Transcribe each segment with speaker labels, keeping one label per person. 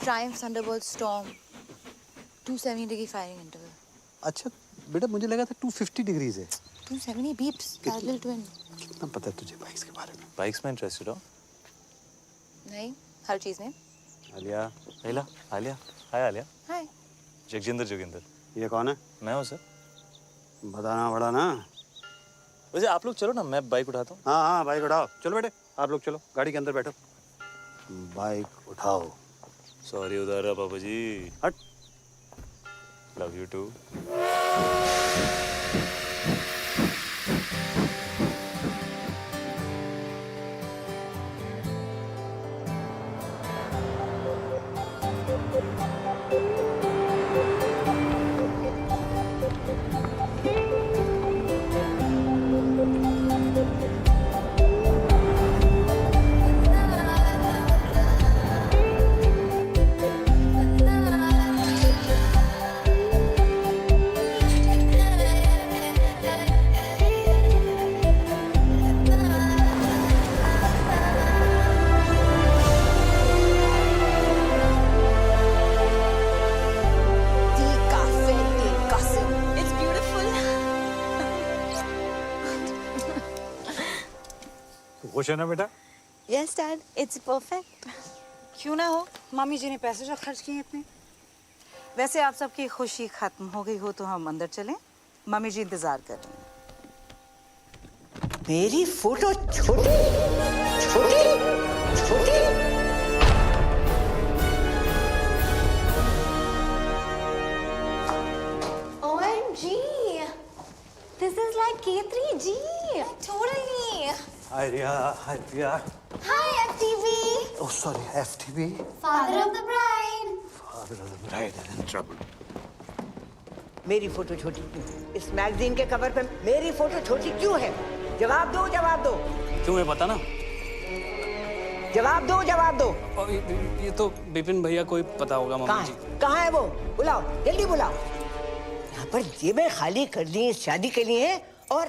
Speaker 1: Triumph Thunderbird Storm 270 degree firing interval.
Speaker 2: अच्छा बेटा मुझे लगा था 250 डिग्रीज है।
Speaker 1: 270 beeps parallel twin.
Speaker 2: कितना पता है तुझे बाइक्स के बारे में?
Speaker 3: बाइक्स में इंटरेस्टेड हो?
Speaker 1: नहीं, हर चीज में.
Speaker 3: आलिया, आलिया, आलिया, हाय आलिया.
Speaker 1: Hi.
Speaker 3: जगजिंदर जोगिंदर.
Speaker 2: ये कौन है?
Speaker 3: मैं हूँ सर.
Speaker 2: बताना पड़ा ना.
Speaker 3: वैसे आप लोग चलो ना, मैं बाइक उठाता हूँ.
Speaker 2: हाँ हाँ बाइक उठाओ. चलो बेटे आप लोग चलो गाड़ी के अंदर बैठो. बाइक उठाओ.
Speaker 3: सॉरी उधार पापा जी.
Speaker 2: हट.
Speaker 3: Love you too.
Speaker 1: It's beautiful.
Speaker 2: खुश है ना बेटा?
Speaker 1: Yes, Dad. It's perfect.
Speaker 4: क्यों ना हो, मामी जी ने पैसे जो खर्च किए इतने. वैसे आप सबकी खुशी खत्म हो गई हो तो हम अंदर चलें. मामी जी इंतजार कर रही हैं.
Speaker 5: मेरी फोटो छोटी छोटी छोटी.
Speaker 6: OMG! This is like K3G. Totally.
Speaker 2: Hi Riya, hi Priya.
Speaker 6: Hi, FTV.
Speaker 2: Oh sorry FTV.
Speaker 6: Father of the bride.
Speaker 2: Father of the bride is in trouble.
Speaker 5: मेरी फोटो छोटी क्यों? इस मैगजीन के कवर पे मेरी फोटो छोटी क्यों है? जवाब दो, जवाब दो.
Speaker 7: क्यों है पता ना?
Speaker 5: जवाब दो, जवाब दो.
Speaker 7: और ये तो विपिन भैया को ही पता होगा
Speaker 5: कहाँ
Speaker 7: मम्मी जी.
Speaker 5: है? कहाँ है वो? बुलाओ, जल्दी बुलाओ. यहाँ पर जेबें खाली कर दी शादी के लिए और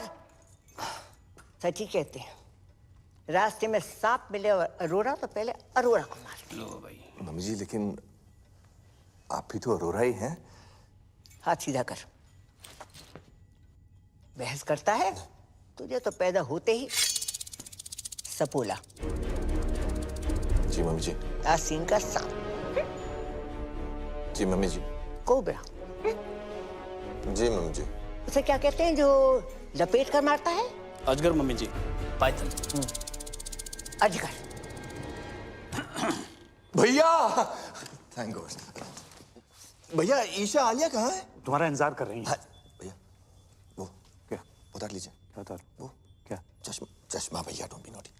Speaker 5: सच ही कहते हैं. रास्ते में सांप मिले और अरोरा तो पहले अरोरा को मार.
Speaker 7: लो भाई.
Speaker 8: मम्मी जी लेकिन आप भी तो अरोरा ही हैं.
Speaker 5: हाथ सीधा कर. बहस करता है? तुझे तो पैदा होते ही सपोला.
Speaker 8: जी मम्मी जी.
Speaker 5: आसीन का सांप.
Speaker 8: जी मम्मी जी.
Speaker 5: कोबरा.
Speaker 8: जी मम्मी जी.
Speaker 5: उसे क्या कहते हैं जो लपेट कर मारता है?
Speaker 7: अजगर मम्मी जी. पाइथन.
Speaker 5: अजगर.
Speaker 8: भैया. Thank God. भैया ईशा आलिया कहाँ है?
Speaker 2: तुम्हारा इंतजार कर रही है.
Speaker 8: भैया वो
Speaker 2: क्या?
Speaker 8: उतार लीजिए.
Speaker 2: उतार.
Speaker 8: वो
Speaker 2: क्या?
Speaker 8: चश्मा चश्मा भैया. Don't be naughty.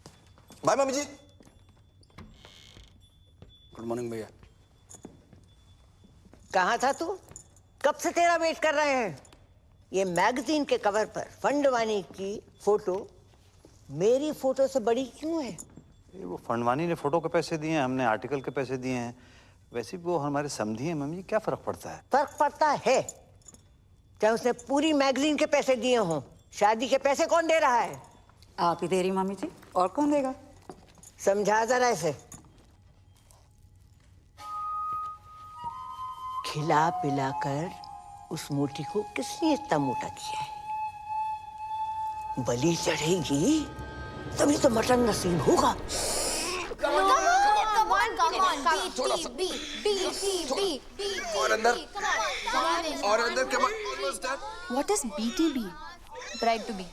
Speaker 8: बाय मम्मी जी.
Speaker 7: गुड मॉर्निंग भैया.
Speaker 5: कहाँ था तू? कब से तेरा वेट कर रहे हैं. ये मैगजीन के कवर पर फंडवानी की फोटो मेरी फोटो से बड़ी क्यों है?
Speaker 2: वो फंडवानी ने फोटो के पैसे दिए हैं, हमने आर्टिकल के पैसे दिए हैं. वैसे भी वो हमारे समधी हैं मम्मी. क्या फर्क पड़ता है?
Speaker 5: फर्क पड़ता है. चाहे उसने पूरी मैगजीन के पैसे दिए हों. शादी के पैसे कौन दे रहा है?
Speaker 4: आप ही दे रही मामी जी, और कौन देगा?
Speaker 5: समझा जरा इसे. खिला पिला कर उस मोटी को किसने इतना मोटा किया है? बलि चढ़ेगी तभी तो मटन नसीब होगा.
Speaker 8: और अंदर. और अंदर के बाद.
Speaker 1: What is BTB? Bride to be.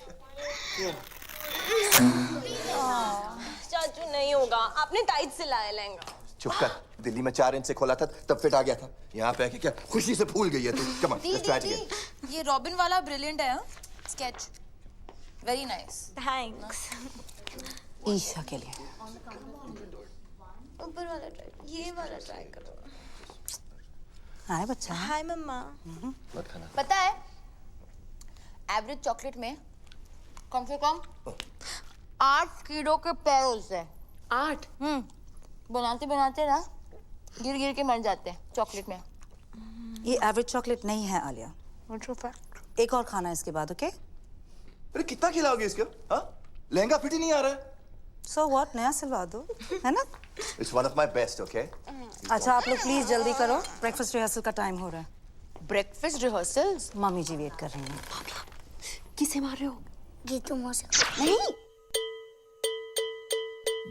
Speaker 9: चाचू नहीं होगा. आपने टाइट सिलाया लहंगा.
Speaker 8: चुप कर. दिल्ली में 4 इंच से खोला था तब फिट आ गया था. यहाँ पे आके क्या खुशी से फूल गई है तू. Come on let's try again.
Speaker 1: ये रॉबिन वाला ब्रिलियंट है. Sketch very nice.
Speaker 9: Thanks.
Speaker 4: Isha के लिए.
Speaker 9: ऊपर वाला ट्राई. ये वाला ट्राई करो.
Speaker 4: हाय बच्चा.
Speaker 9: हाय मम्मा.
Speaker 8: मत खाना.
Speaker 1: पता है एवरेज चॉकलेट में कम से कम 8 कीड़ों के पैर होते हैं.
Speaker 9: 8.
Speaker 1: बनाते बनाते ना गिर गिर के मर जाते हैं चॉकलेट में.
Speaker 4: ये एवरेज चॉकलेट नहीं है आलिया. एक और खाना इसके बाद. ओके.
Speaker 8: अरे कितना खिलाओगे इसको? हाँ लहंगा फिट ही नहीं आ रहा है.
Speaker 4: So what? नया सिलवा दो. है ना?
Speaker 8: It's one of my best, okay?
Speaker 4: अच्छा आप लोग प्लीज जल्दी करो, ब्रेकफास्ट रिहर्सल का टाइम हो रहा है।
Speaker 1: Breakfast rehearsals?
Speaker 4: मम्मी जी वेट कर रही हैं।
Speaker 6: किसे मार रहे हो? जीतू मौसी।
Speaker 1: नहीं।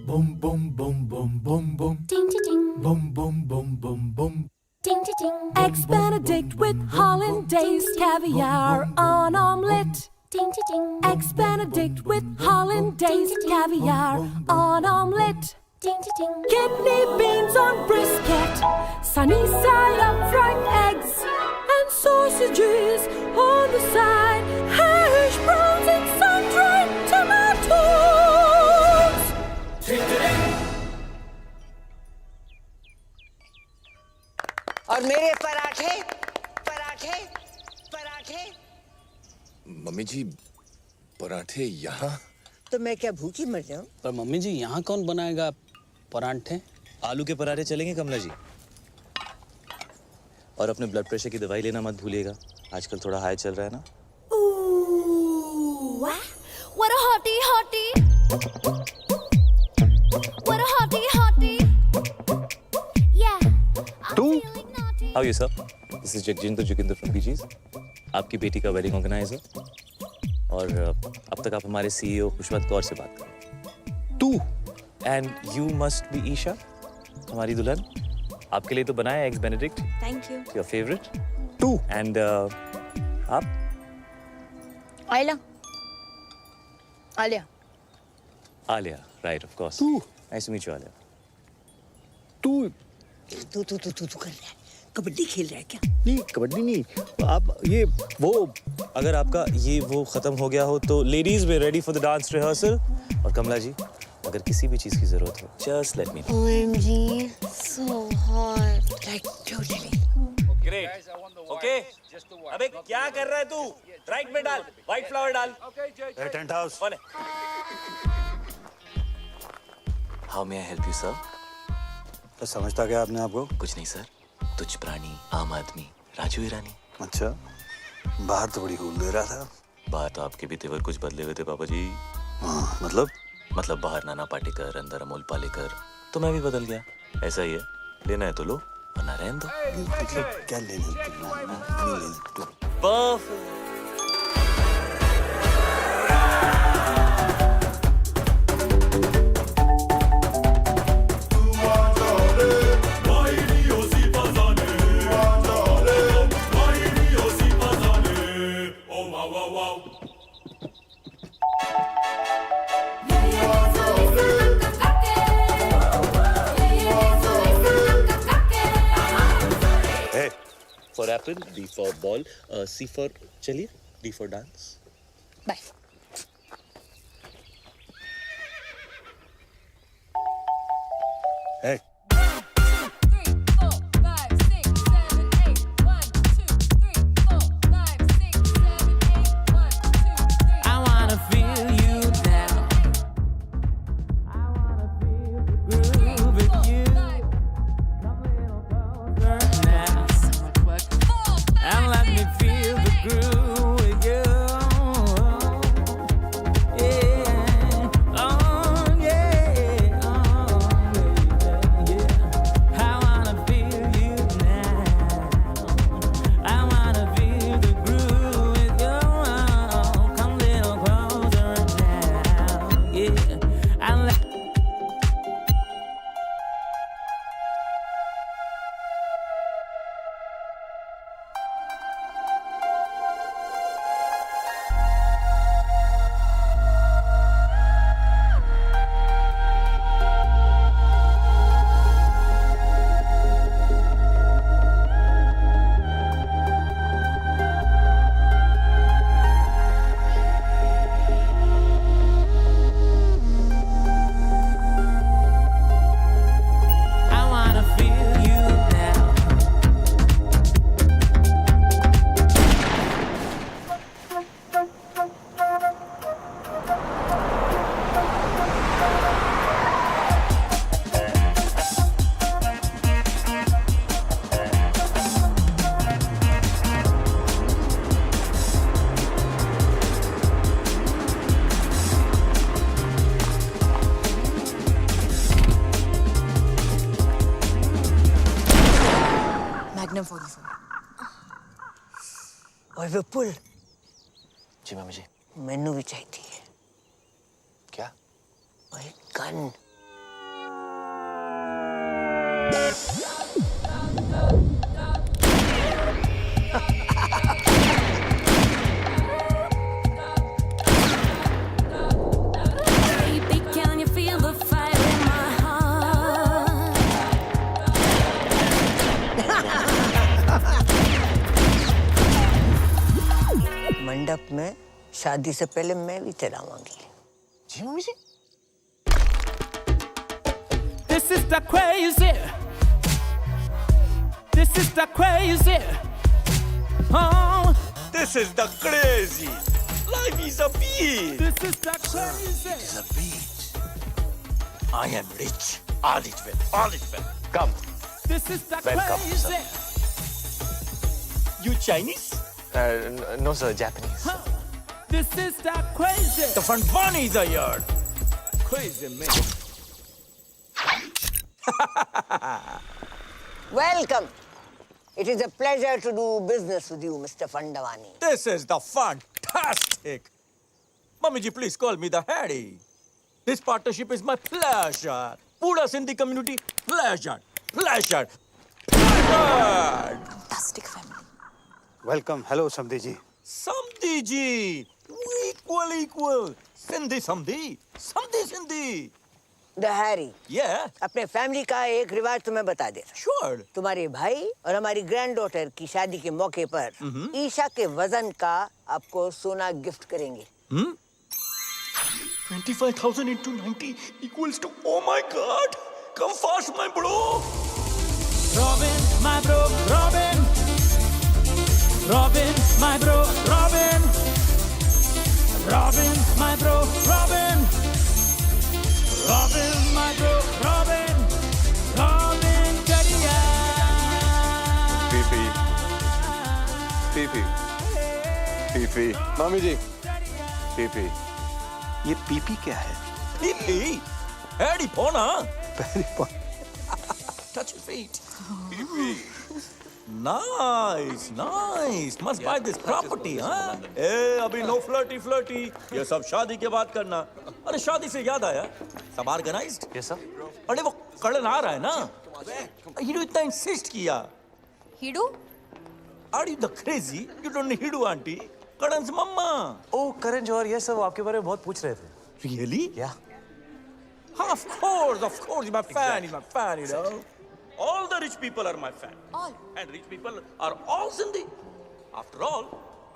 Speaker 10: Boom boom boom boom boom boom.
Speaker 6: Ding ding ding.
Speaker 10: Boom boom boom boom boom.
Speaker 6: Ding ding ding.
Speaker 11: Eggs Benedict with hollandaise caviar on omelette.
Speaker 6: Ding ding ding.
Speaker 11: Eggs Benedict with hollandaise caviar on omelette.
Speaker 6: Ding ding ding.
Speaker 11: Kidney beans on brisket, sunny side up fried eggs, and sausages on the side, hash browns and sun-dried tomatoes.
Speaker 5: और मेरे पराठे पराठे पराठे।
Speaker 8: Mummy जी पराठे यहाँ?
Speaker 5: तो मैं क्या भूखी मर जाऊं?
Speaker 7: पर मम्मी जी यहाँ कौन बनाएगा परांठे?
Speaker 3: आलू के पराठे चलेंगे कमला जी। और अपने ब्लड प्रेशर की दवाई लेना मत भूलिएगा, आजकल थोड़ा हाई चल रहा है ना।
Speaker 11: Ooh, what a hottie hottie. What a hottie hottie. Yeah.
Speaker 3: तू? How are you, sir? This is Jagjendra Joginder from BG's. आपकी बेटी का वेडिंग ऑर्गेनाइजर। और अब तक आप हमारे CEO खुशवंत कौर से बात करें। तू? And you must be Isha, हमारी दुल्हन। आपके लिए तो बनाया eggs Benedict.
Speaker 9: Thank you.
Speaker 3: Your favorite? तू? And आप?
Speaker 1: Alia. Alia.
Speaker 3: Alia, right, of course.
Speaker 8: तू?
Speaker 3: Nice to meet you, Alia.
Speaker 8: तू
Speaker 5: तू कर रहा है, कबड्डी खेल रहा है क्या?
Speaker 3: नहीं, कबड्डी नहीं, आप ये वो अगर आपका ये वो खत्म हो गया हो तो लेडीज में ready for the dance rehearsal. और कमला जी अगर किसी भी चीज की जरूरत हो just let me know.
Speaker 6: OMG, so hot.
Speaker 5: Like totally.
Speaker 3: Great. Okay, अबे क्या कर रहा है तू? राइट में डाल, व्हाइट फ्लावर डाल।
Speaker 2: Tent house.
Speaker 3: How may I help you sir?
Speaker 2: तो समझता क्या आपने आपको?
Speaker 3: कुछ नहीं सर, तुझ प्राणी आम आदमी राजू ईरानी।
Speaker 2: अच्छा, बाहर तो बड़ी हूल दे रहा था।
Speaker 3: बाहर तो आपके भी तेवर कुछ बदले हुए थे पापा जी।
Speaker 2: हाँ, मतलब
Speaker 3: बाहर नाना पाटेकर, अंदर अमोल पालेकर, तो मैं भी बदल गया। ऐसा ही है, लेना है तो लो वरना रहने दो।
Speaker 2: मतलब क्या लेने
Speaker 3: perfect. For apple, B for ball, C for चलिए, D for dance.
Speaker 1: Bye.
Speaker 2: Hey.
Speaker 1: Magnum 44।
Speaker 5: और विपुल,
Speaker 3: जी मम्मी जी।
Speaker 5: मैनू भी चाहिए
Speaker 3: क्या?
Speaker 5: वही gun.
Speaker 11: Baby, can you feel the fire in my heart?
Speaker 5: मंडप में शादी से पहले मैं भी चलाऊंगी।
Speaker 3: जी mummy ji.
Speaker 10: This is the crazy. This is the crazy. Oh,
Speaker 12: This is the crazy. Life is a beach.
Speaker 10: this is the crazy.
Speaker 12: It's a beach. I am rich. All is well. All is well. Come.
Speaker 10: This is the
Speaker 3: Welcome,
Speaker 10: crazy.
Speaker 12: You Chinese?
Speaker 3: No sir, Japanese.
Speaker 10: This is the crazy.
Speaker 12: The Funfani is here.
Speaker 10: Crazy man.
Speaker 5: Welcome. It is a pleasure to do business with you, Mr. Fandavani.
Speaker 12: This is the fantastic. Mummy ji, please call me the Harry. This partnership is my pleasure. Pura Sindhi community, pleasure. Pleasure. Pleasure.
Speaker 1: Fantastic family.
Speaker 2: Welcome. Hello समधी जी।
Speaker 12: Samdhi ji. Equal. Sindhi Samdhi. Samdhi Sindhi.
Speaker 5: The Harry.
Speaker 12: Yeah,
Speaker 5: अपने family का एक रिवाज तुम्हें बता देता।
Speaker 12: sure.
Speaker 5: तुम्हारे भाई और हमारी ग्रैंड डॉटर की शादी के मौके पर ईशा के वजन का आपको सोना गिफ्ट करेंगे।
Speaker 12: 25,000 into 90 equals to, oh my God. Come fast, my bro.
Speaker 10: Robin, my bro, Robin. Robin, my bro, Robin. Robin, my bro, Robin. Robin, my bro, Robin. Robin, Kariya.
Speaker 8: Pee-pee. Mummy ji. Pee-pee.
Speaker 2: ये pee-pee क्या है?
Speaker 12: Pee-pee. Harry Pona. Touch your feet. Nice. Must buy this property, huh? ए, अभी no flirty. ये सब शादी के बाद करना। अरे शादी से याद आया, सब organized?
Speaker 3: Yes sir.
Speaker 12: अरे वो कड़न आ रहा है ना? हीडू इतना insist किया।
Speaker 1: हिडू?
Speaker 12: Are you the crazy? You don't need Hidu auntie. Karan's mama.
Speaker 3: Oh, Karan Johar, yes sir, वो आपके बारे में बहुत पूछ रहे थे।
Speaker 12: Really?
Speaker 3: Yeah.
Speaker 12: Of course. He's my fan. You know. All the rich people are my fan.
Speaker 1: All.
Speaker 12: And rich people are all Sindhi. After all,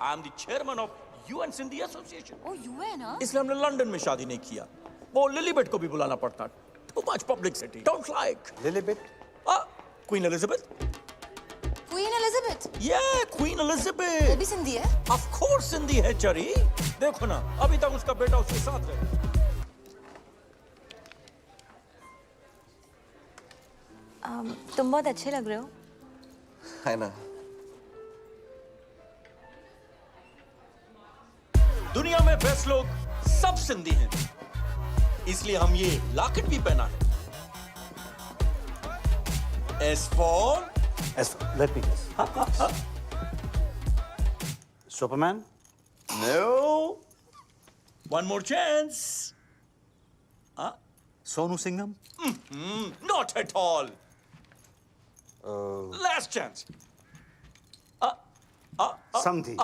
Speaker 12: I am the chairman of UN Sindhi Association.
Speaker 1: Oh, UN, huh?
Speaker 12: इसलिए हमने London में शादी नहीं किया। वो लिलीबेट को भी बुलाना पड़ता। Too much publicity. Don't like.
Speaker 2: लिलीबेट?
Speaker 12: Queen Elizabeth.
Speaker 1: Queen Elizabeth.
Speaker 12: Yeah, Queen
Speaker 1: वो
Speaker 12: Elizabeth.
Speaker 1: भी सिंधी है?
Speaker 12: Of course Sindhi है चरी। देखो ना, अभी तक उसका बेटा उसके साथ रहे।
Speaker 9: तुम बहुत अच्छे लग रहे हो।
Speaker 8: है ना?
Speaker 12: दुनिया में बेस्ट लोग सब सिंधी हैं, इसलिए हम ये लॉकेट भी पहना है। S for
Speaker 2: let me guess. Superman?
Speaker 12: no. One more chance.
Speaker 2: Sonu Singham?
Speaker 12: Not at all. Last chance.
Speaker 2: समधी?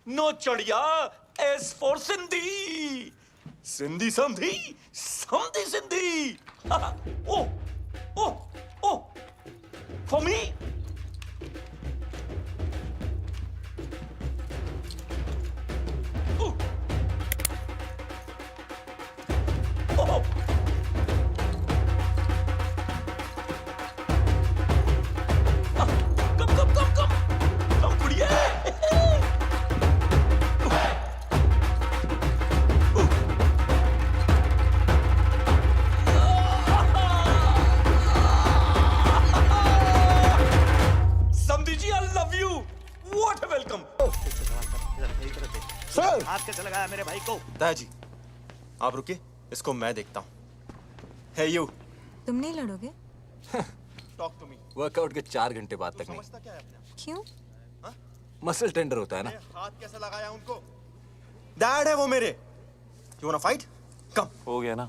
Speaker 12: No चढ़िया. S for Sindhi. Sindhi Samdhi. Sindhi. Oh. For me? Oh. Come, कुड़िए. Samdhi ji, I love you. What a welcome.
Speaker 8: Sir.
Speaker 2: हाथ कैसे लगाया मेरे भाई को?
Speaker 12: दादाजी, आप रुकिए, इसको मैं देखता हूँ। Hey you.
Speaker 9: तुम नहीं लड़ोगे?
Speaker 8: Talk to me.
Speaker 12: वर्कआउट के 4 घंटे बाद तक नहीं।
Speaker 8: समझता क्या है अपने आप?
Speaker 9: क्यों?
Speaker 12: मसल टेंडर होता है ना।
Speaker 8: हाथ कैसे लगाया उनको? डैड है वो मेरे। You wanna fight? कम।
Speaker 3: हो गया ना,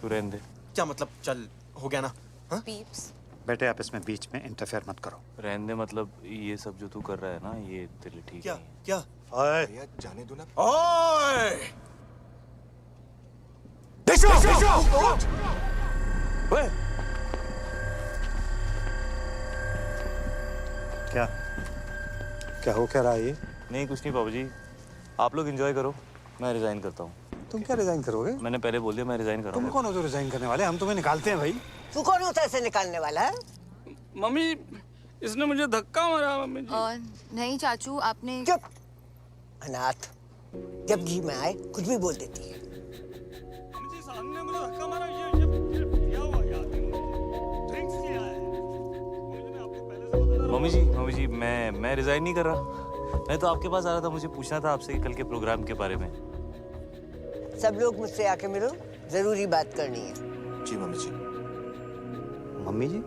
Speaker 3: तू रहने दे।
Speaker 8: क्या मतलब चल हो गया ना? हाँ?
Speaker 9: पीप्स,
Speaker 2: बेटे आप इसमें बीच में इंटरफेयर मत करो।
Speaker 3: रहने दे मतलब ये सब जो तू कर रहा है ना, ये तेरे लिए ठीक
Speaker 8: क्या
Speaker 3: नहीं है।
Speaker 8: क्या?
Speaker 2: ओए
Speaker 8: जाने दो ना।
Speaker 12: ओए!
Speaker 3: ओए!
Speaker 2: क्या हो क्या रहा है ये?
Speaker 3: नहीं कुछ नहीं बाबू जी, आप लोग एंजॉय करो, मैं रिजाइन करता हूँ।
Speaker 2: तुम क्या रिजाइन करोगे?
Speaker 3: मैंने पहले बोल दिया मैं रिजाइन कर रहा
Speaker 2: तुम
Speaker 3: हूँ।
Speaker 2: कौन हो जो रिजाइन करने वाले? हम तुम्हें निकालते हैं भाई।
Speaker 5: तू कौन होता है इसे निकालने वाला है?
Speaker 7: मम्मी इसने मुझे धक्का मारा मम्मी जी।
Speaker 1: नहीं चाचू, आपने
Speaker 5: चुप अनाथ, जब जी में आए कुछ भी बोल देती है।
Speaker 7: मम्मी जी सामने मुझे धक्का मारा, ये क्या हुआ यार? ड्रिंक्स किया है। मैंने आपको पहले से बता
Speaker 3: मम्मी जी मैं रिजाइन नहीं कर रहा। मैं तो आपके पास आ रहा था, मुझे पूछना था आपसे कि कल के प्रोग्राम के बारे में।
Speaker 5: सब लोग मुझसे आके मिलो, जरूरी बात करनी है।
Speaker 8: जी मम्मी जी।
Speaker 2: मम्मी जी,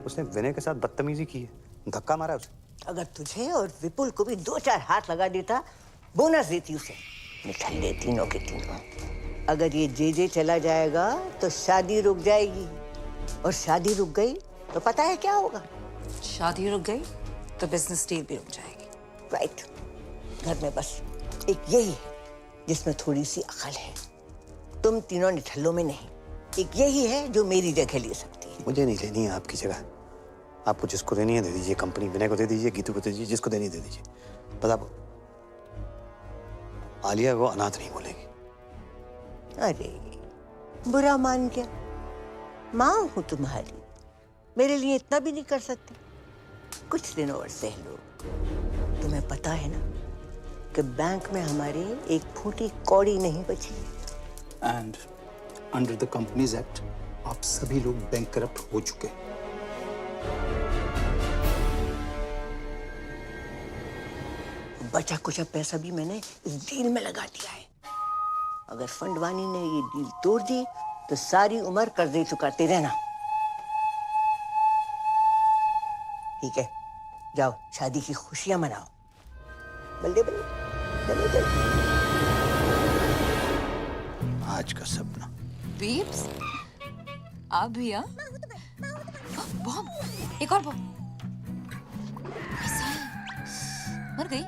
Speaker 2: उसने विनय के साथ बदतमीजी की है, धक्का मारा उसे।
Speaker 5: अगर तुझे और विपुल को भी 2-4 हाथ लगा देता, बोनस देती उसे, निठल्ले तीनों के तीनों। अगर ये जे चला जाएगा तो शादी रुक जाएगी, और शादी रुक गई तो पता है क्या होगा?
Speaker 4: शादी रुक गई तो बिजनेस डील भी रुक जाएगी।
Speaker 5: राइट। घर में बस एक यही है जिसमें थोड़ी सी अकल है। तुम तीनों निठल्लों में नहीं, एक यही है जो मेरी जगह ले सकती है।
Speaker 2: मुझे नहीं लेनी है आपकी जगह। आपको जिसको देनी है दे दीजिए, कंपनी विनय को दे दीजिए, गीतू को दे दीजिए, जिसको देनी है दे दीजिए। बस आप आलिया को अनाथ नहीं बोलेगी।
Speaker 5: अरे बुरा मान गया, माँ हूं तुम्हारी, मेरे लिए इतना भी नहीं कर सकती? कुछ दिन और सह लो। तुम्हें पता है ना कि बैंक में हमारे एक फूटी कौड़ी नहीं बची।
Speaker 13: And under the companies act आप सभी लोग बैंक करप्ट हो चुके हैं।
Speaker 5: बचा कुछ पैसा भी मैंने इस डील में लगा दिया है। अगर फंडवानी ने ये डील तोड़ दी तो सारी उम्र कर्जे चुकाते रहना। ठीक है, जाओ शादी की खुशियां मनाओ। बल्ले बल्ले चलो चलो।
Speaker 2: आज का सपना।
Speaker 1: बीप्स, आप भी हाँ? बॉम, एक और बॉम। मर गई?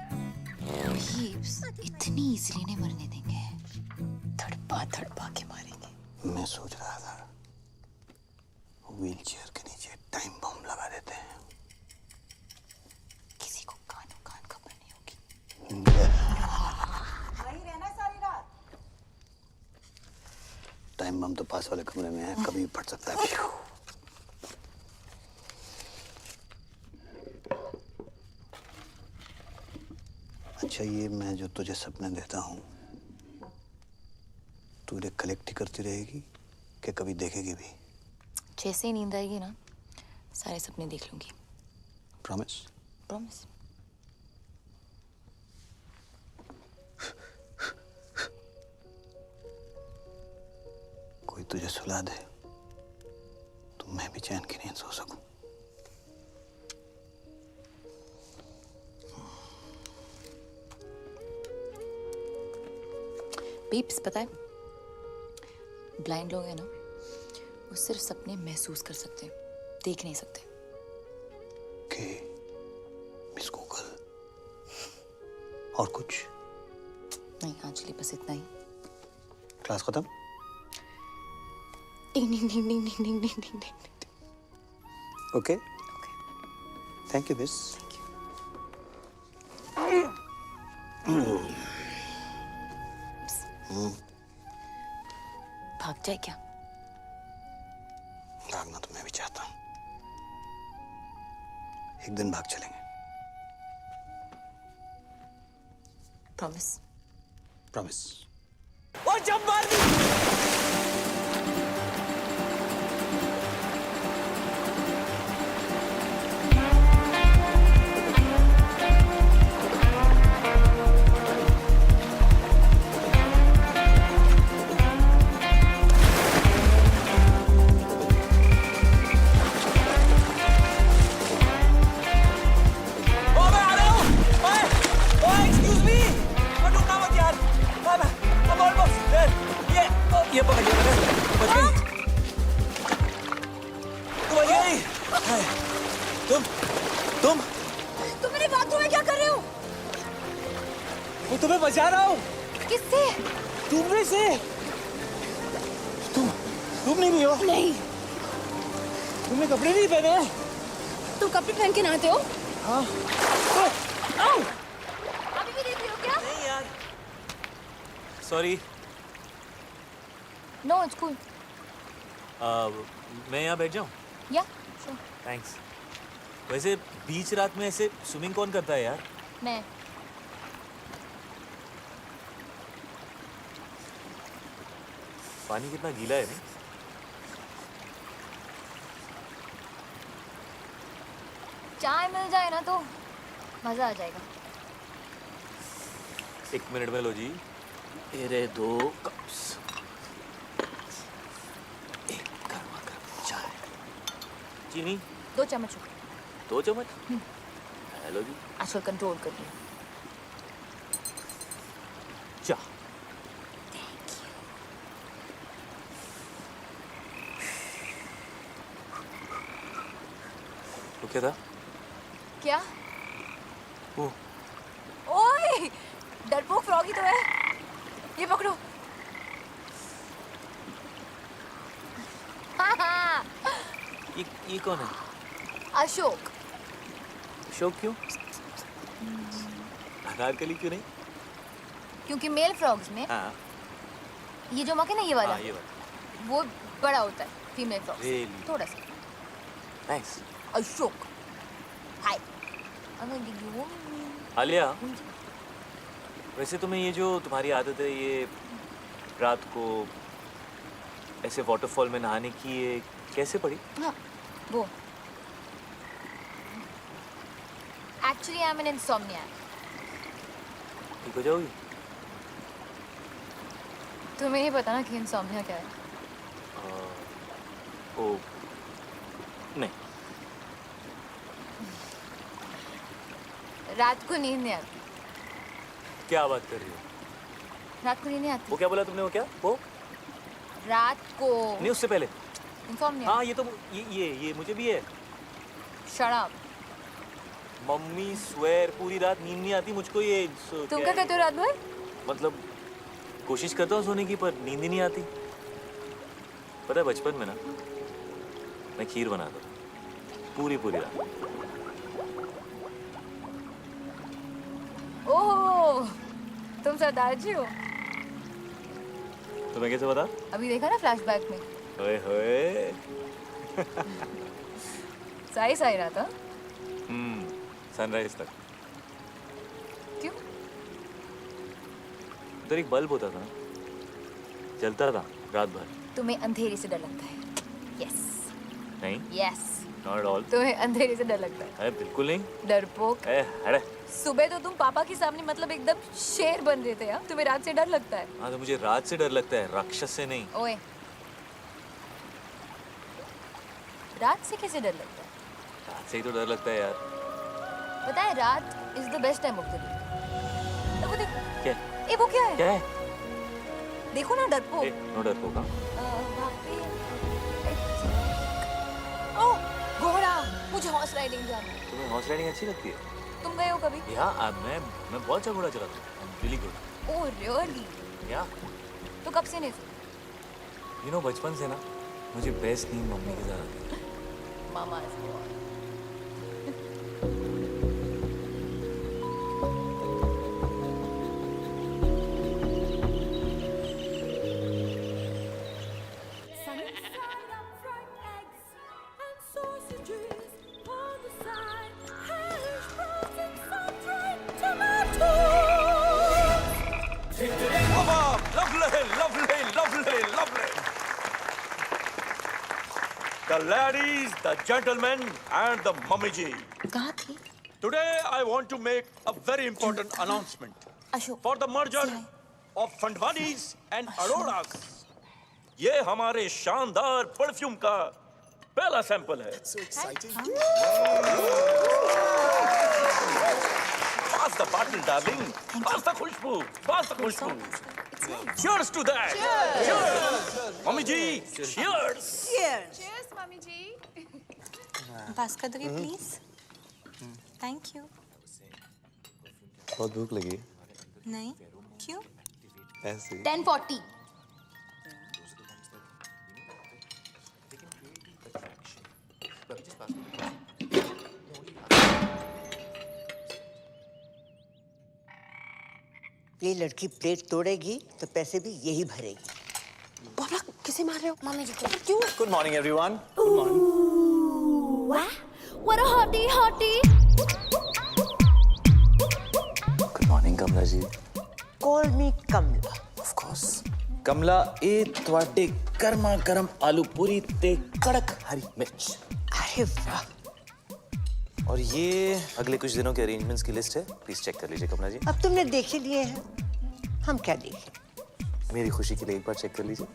Speaker 1: बीप्स, इतनी इजीली नहीं मरने देंगे।
Speaker 5: धड़पा धड़पा के मारेंगे।
Speaker 2: मैं सोच रहा था व्हील चेयर के नीचे टाइम बम लगा देते हैं।
Speaker 1: किसी को कानों कान खबर नहीं होगी।
Speaker 5: वहीं रहना सारी रात।
Speaker 2: टाइम बम तो पास वाले कमरे में है, कभी भी फट सकता है। अच्छा ये मैं जो तुझे सपने देता हूँ, तू इन्हें कलेक्ट ही करती रहेगी कि कभी देखेगी भी?
Speaker 1: जैसे ही नींद आएगी ना, सारे सपने देख लूंगी।
Speaker 2: प्रॉमिस?
Speaker 1: प्रॉमिस।
Speaker 2: कोई तुझे सुला दे तो मैं भी चैन की नींद सो सकूं।
Speaker 1: बीप्स, पता है ब्लाइंड लोग हैं ना, वो सिर्फ सपने महसूस कर सकते हैं, देख नहीं सकते।
Speaker 2: के मिस गूगल और कुछ
Speaker 1: नहीं एक्चुअली बस इतना ही।
Speaker 2: क्लास खत्म?
Speaker 1: Ding ding ding ding ding ding ding ding.
Speaker 2: Okay thank you miss.
Speaker 1: भाग जाए क्या?
Speaker 2: भागना तो मैं भी चाहता हूँ, एक दिन भाग चलेंगे।
Speaker 1: प्रॉमिस?
Speaker 2: प्रॉमिस।
Speaker 12: और जब मार दी
Speaker 3: तुम
Speaker 1: तुम मेरे बाथरूम में क्या कर रहे हो?
Speaker 3: मैं तुम्हें बचा रहा हूँ।
Speaker 1: किससे?
Speaker 3: तुमने से। तुम नहीं हो?
Speaker 1: नहीं।
Speaker 3: तुमने कपड़े नहीं पहने?
Speaker 1: तुम कपड़े पहन के नहाते हो?
Speaker 3: हाँ।
Speaker 1: अभी भी देख रही हो क्या?
Speaker 3: नहीं यार। सॉरी।
Speaker 1: No it's cool.
Speaker 3: मैं यहाँ बैठ जाऊँ?
Speaker 1: या श्योर।
Speaker 3: थैंक्स। वैसे बीच रात में ऐसे स्विमिंग कौन करता है यार?
Speaker 1: मैं।
Speaker 3: पानी कितना गीला है नहीं?
Speaker 1: चाय मिल जाए ना तो मजा आ जाएगा।
Speaker 3: 1 मिनट में लो जी। तेरे 2 कप्स। एक गर्मा गर्म चाय। चीनी?
Speaker 1: 2 चम्मच।
Speaker 3: 2 चम्मच? हेलो जी।
Speaker 1: आजकल कंट्रोल कर लिया।
Speaker 3: चाय। तो क्या था?
Speaker 1: क्या?
Speaker 3: वो
Speaker 1: ओए! डरपोक फ्रॉगी तो है। ये पकड़ो।
Speaker 3: ये कौन है?
Speaker 1: अशोक।
Speaker 3: अशोक क्यों? अनारकली क्यों नहीं?
Speaker 1: क्योंकि मेल फ्रॉग्स में
Speaker 3: हाँ।
Speaker 1: ये जो मक है ना ये वाला,
Speaker 3: हाँ, ये वाला।
Speaker 1: वो बड़ा होता है फीमेल फ्रॉग से।
Speaker 3: Really?
Speaker 1: थोड़ा सा।
Speaker 3: नाइस।
Speaker 1: अशोक। हाय।
Speaker 3: आलिया, वैसे तुम्हें ये जो तुम्हारी आदत है ये रात को ऐसे वाटरफॉल में नहाने की, ये कैसे पड़ी?
Speaker 1: हाँ, वो एक्चुअली आई एम एन इंसोम्नियाक।
Speaker 3: ठीक हो जाओगी?
Speaker 1: तुम्हें नहीं पता ना कि इंसोम्निया क्या है?
Speaker 3: ओ नहीं।
Speaker 1: रात को नींद नहीं आती।
Speaker 3: क्या बात कर रही हो?
Speaker 1: रात को नींद नहीं आती।
Speaker 3: वो क्या बोला तुमने? वो क्या? वो
Speaker 1: रात को
Speaker 3: नहीं, उससे पहले।
Speaker 1: इंसोम्निया।
Speaker 3: हाँ, ये तो ये मुझे भी है।
Speaker 1: Shut up.
Speaker 3: मम्मी स्वेर पूरी रात नींद नहीं आती मुझको। ये
Speaker 1: तुम क्या कहते हो रात भर?
Speaker 3: मतलब कोशिश करता हूँ सोने की, पर नींद ही नहीं आती। पता है बचपन में ना मैं खीर बनाता था पूरी रात।
Speaker 1: ओह, तुम सरदार जी हो।
Speaker 3: तुम्हें कैसे पता?
Speaker 1: अभी देखा ना फ्लैशबैक में।
Speaker 3: ओए होए।
Speaker 1: सही रहा था।
Speaker 3: सनराइज तक।
Speaker 1: क्यों?
Speaker 3: उधर एक बल्ब होता था ना, जलता था रात भर।
Speaker 1: तुम्हें अंधेरे से डर लगता है? यस।
Speaker 3: नहीं।
Speaker 1: यस।
Speaker 3: Not at all.
Speaker 1: तुम्हें अंधेरे से डर लगता है?
Speaker 3: अरे बिल्कुल नहीं।
Speaker 1: डरपोक।
Speaker 3: अरे
Speaker 1: सुबह तो तुम पापा के सामने मतलब एकदम शेर बन रहे थे यार। तुम्हें रात से डर लगता है?
Speaker 3: हाँ, तो मुझे रात से डर लगता है, राक्षस से नहीं।
Speaker 1: ओए, रात से कैसे डर लगता है?
Speaker 3: रात से ही तो डर लगता है यार।
Speaker 1: पता है रात is the best time of the day. वो देखो।
Speaker 3: क्या?
Speaker 1: ए वो क्या है?
Speaker 3: क्या है?
Speaker 1: देखो ना डरपोक।
Speaker 3: नो डरपोक।
Speaker 1: वहाँ पे ओह घोड़ा। मुझे हॉर्स राइडिंग जाना है।
Speaker 3: तुम्हें हॉर्स राइडिंग अच्छी लगती है?
Speaker 1: तुम गए हो कभी?
Speaker 3: या मैं बहुत अच्छा घोड़ा चलाता हूँ। Really good.
Speaker 1: Oh really?
Speaker 3: या
Speaker 1: तो कब से नहीं सुनी?
Speaker 3: यू नो बचपन से ना मुझे बेस्ट नींद मम्मी के साथ आती है।
Speaker 1: मामा
Speaker 12: The ladies, the gentlemen, and the mummy ji.
Speaker 1: कहाँ थी?
Speaker 12: Today I want to make a very important announcement
Speaker 1: Ashok.
Speaker 12: for the merger of Fandwanis and Auroras. ये हमारे शानदार परफ्यूम का पहला सैंपल है।
Speaker 8: So exciting.
Speaker 12: Pass the bottle, darling. Pass the Khushboo. Pass the Khushboo. Cheers to that. Cheers. Mummy ji, cheers.
Speaker 4: Cheers.
Speaker 14: Cheers, Mummy ji.
Speaker 9: पास कर दोगे please? Thank you.
Speaker 3: बहुत भूख लगी है।
Speaker 9: नहीं, क्यों?
Speaker 3: ऐसे
Speaker 1: 10:40.
Speaker 5: ये लड़की प्लेट तोड़ेगी तो पैसे भी यही भरेगी।
Speaker 6: बाबा किसे मार रहे हो? मम्मी जी को। क्यों?
Speaker 3: Good morning everyone.
Speaker 6: What a hottie hottie.
Speaker 3: Good morning Kamala ji.
Speaker 5: Call me Kamala.
Speaker 3: Of course. Kamala ए ਤੁਹਾਡੇ गर्मा गर्म आलू पूरी ते कड़क हरी मिर्च।
Speaker 5: अरे वाह।
Speaker 3: और ये अगले कुछ दिनों के अरेंजमेंट्स की लिस्ट है, प्लीज चेक कर लीजिए कमला जी।
Speaker 5: अब तुमने देख ही लिए हैं, हम क्या देखें?
Speaker 3: मेरी खुशी के लिए एक बार चेक कर लीजिए।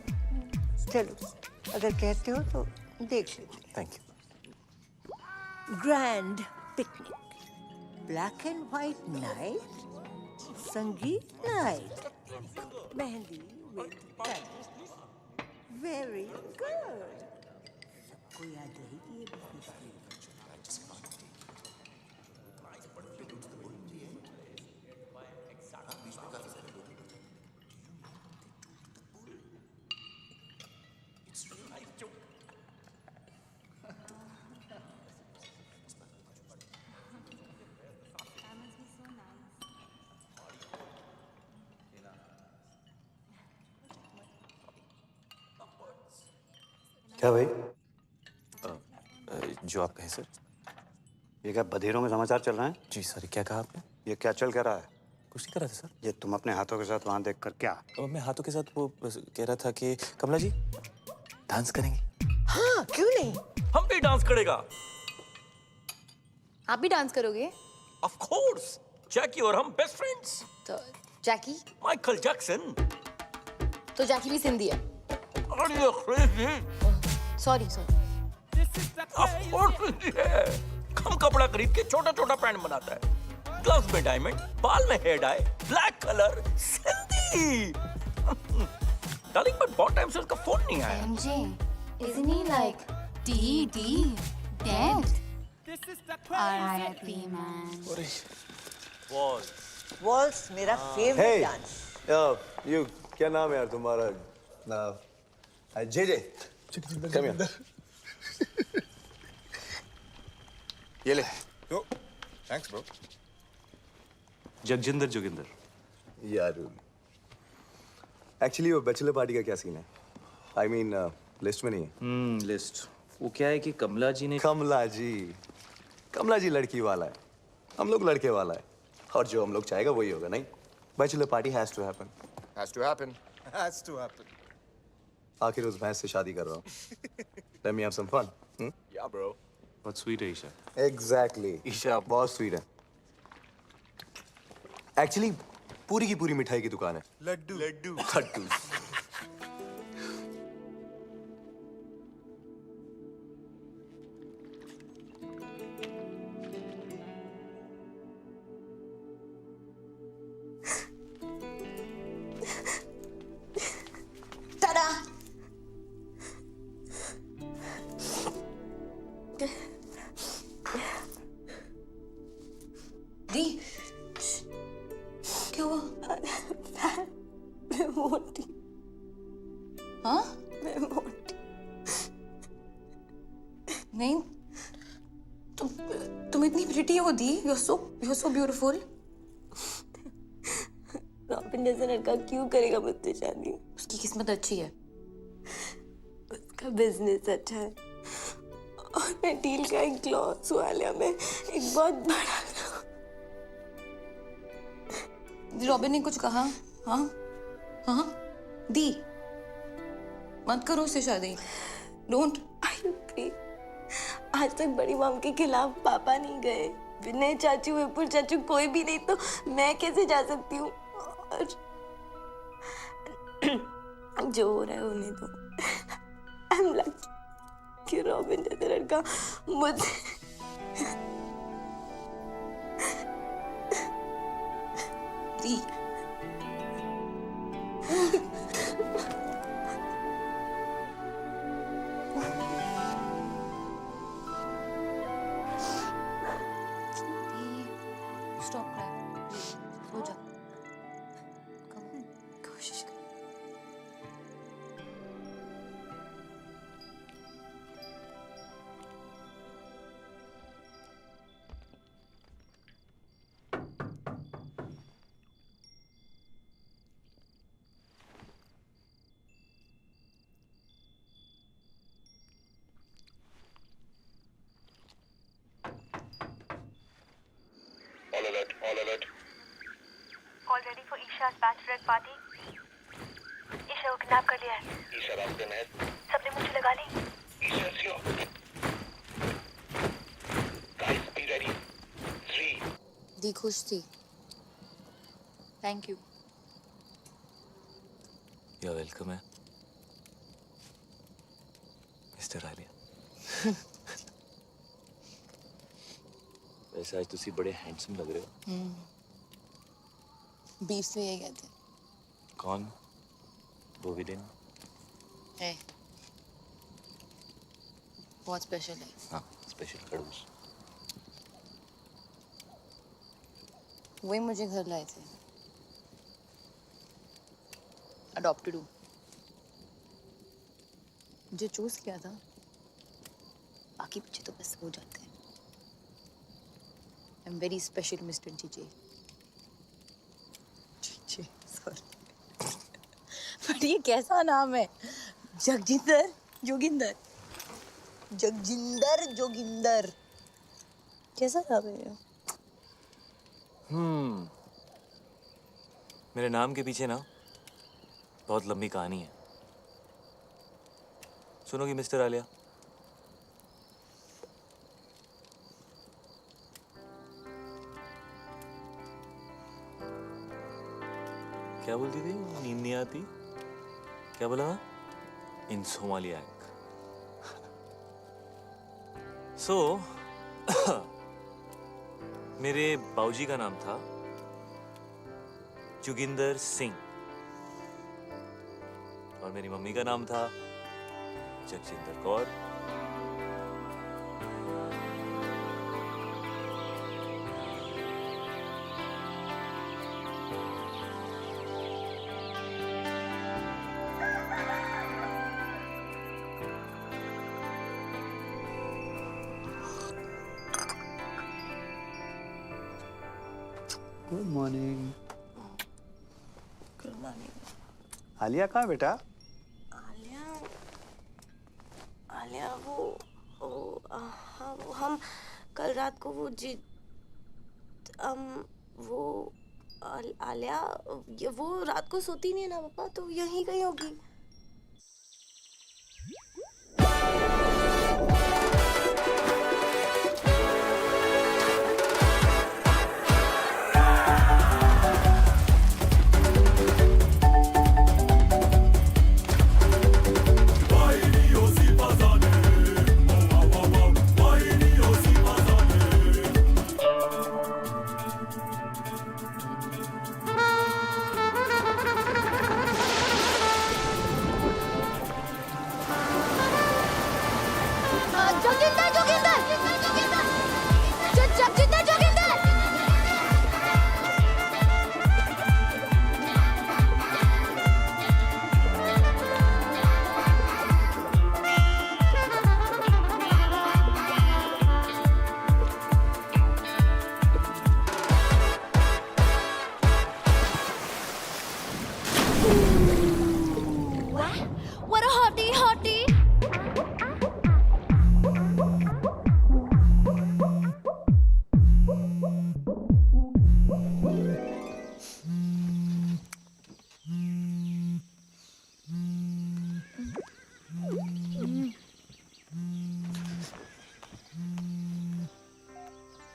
Speaker 5: चलो, अगर कहते हो तो देख लीजिए।
Speaker 3: Thank you.
Speaker 5: Grand picnic, black and white night, sangeet night, mehndi with very good. सबको याद रहेगी ये बिजनेस।
Speaker 2: क्या भाई?
Speaker 3: जो आप कहें सर।
Speaker 2: ये क्या बधेरों में समाचार चल रहे हैं?
Speaker 3: जी सर, क्या कहा आपने?
Speaker 2: ये क्या चल क्या रहा है?
Speaker 3: कुछ नहीं कर रहा था सर।
Speaker 2: ये तुम अपने हाथों के साथ वहां देखकर क्या?
Speaker 3: मैं हाथों के साथ वो कह रहा था कि कमला जी डांस करेंगे।
Speaker 5: हाँ, क्यों नहीं?
Speaker 12: हम भी डांस करेगा।
Speaker 1: आप भी डांस करोगे?
Speaker 12: Of course. जैकी और हम बेस्ट फ्रेंड्स।
Speaker 1: तो जैकी?
Speaker 12: Michael Jackson.
Speaker 1: तो जैकी भी सिंधी है।
Speaker 12: Are you crazy?
Speaker 1: Sorry sorry.
Speaker 12: Of course Sindhi है। कम कपड़ा खरीद के छोटा छोटा पैंट बनाता है। ग्लव्स में डायमंड, बाल में hair dye, black colour, Sindhi. Darling but बहुत टाइम से उसका फोन नहीं आया।
Speaker 1: MJ, isn't he like dead? R.I.P. man.
Speaker 5: Waltz मेरा फेवरेट डांस।
Speaker 8: यू क्या नाम है यार तुम्हारा? J come here. ये ले। Thanks bro.
Speaker 2: जगजिंदर जोगिंदर।
Speaker 8: यार एक्चुअली वो बैचलर पार्टी का क्या सीन है? आई मीन लिस्ट में नहीं है।
Speaker 3: लिस्ट वो क्या है कि कमला जी ने
Speaker 8: कमला जी लड़की वाला है, हम लोग लड़के वाला है, और जो हम लोग चाहेगा वही होगा। नहीं, bachelor party has to happen. Has to happen. Has to happen. आखिर उस भैंस से शादी कर रहा हूँ। Let me have some fun. Ya bro.
Speaker 2: बहुत स्वीट है ईशा।
Speaker 8: एग्जैक्टली। ईशा बहुत स्वीट है। एक्चुअली पूरी की पूरी मिठाई की दुकान है। लड्डू लड्डू लड्डू।
Speaker 1: दी, क्या हुआ?
Speaker 6: मैं मोटी।
Speaker 1: हाँ?
Speaker 6: मैं मोटी।
Speaker 1: नहीं, तुम इतनी प्रिटी हो दी। You're so beautiful.
Speaker 6: रॉबिन जैसा लड़का क्यों करेगा मुझसे शादी?
Speaker 1: उसकी किस्मत अच्छी है।
Speaker 6: उसका बिजनेस अच्छा है और मैं डील का एक क्लॉथ वाले में एक बहुत बड़ा।
Speaker 1: रॉबिन ने कुछ कहा? हाँ हाँ दी, मत करो उससे शादी। डोंट।
Speaker 6: आज तक बड़ी मॉम के खिलाफ पापा नहीं गए, विनय चाचू, विपुल चाचू, कोई भी नहीं, तो मैं कैसे जा सकती हूँ? और जो हो रहा है होने दो। आई एम लकी कि रॉबिन जैसा लड़का मुझे
Speaker 1: दी।
Speaker 14: ईशा's बैचलर पार्टी। ईशा को किडनैप कर लिया है। ईशा रास्ते में है। सबने मुझे लगा ली। Isha slow. Guys be ready. 3
Speaker 1: दी खुश थी। Thank you.
Speaker 3: You're welcome है मिस्टर आलिया। वैसे आज तुसी बड़े हैंडसम लग रहे हो।
Speaker 1: बीफ से ये कहते हैं।
Speaker 3: कौन? वो भी दिन
Speaker 1: है बहुत स्पेशल है।
Speaker 3: हाँ स्पेशल खड़ूस।
Speaker 1: वही मुझे घर लाए थे। अडॉप्टेड हूँ। मुझे चूज किया था, बाकी पीछे तो बस हो जाते हैं। I am very special mister GJ. GJ sorry. पर ये कैसा नाम है? जगजिंदर जोगिंदर। जगजिंदर जोगिंदर कैसा नाम है ये?
Speaker 3: मेरे नाम के पीछे ना बहुत लंबी कहानी है। सुनोगी मिस्टर आलिया? क्या बोलती थी? नींद नहीं आती? क्या बोला? इंसोमालियाक। सो मेरे बाऊजी का नाम था जोगिंदर सिंह और मेरी मम्मी का नाम था Jagjinder Kaur.
Speaker 2: Good morning.
Speaker 6: Good morning.
Speaker 2: Alia कहाँ बेटा?
Speaker 6: आलिया हाँ वो हम कल रात को आलिया वो रात को सोती नहीं है ना पापा, तो यहीं कहीं होगी।
Speaker 11: What a hottie, hottie.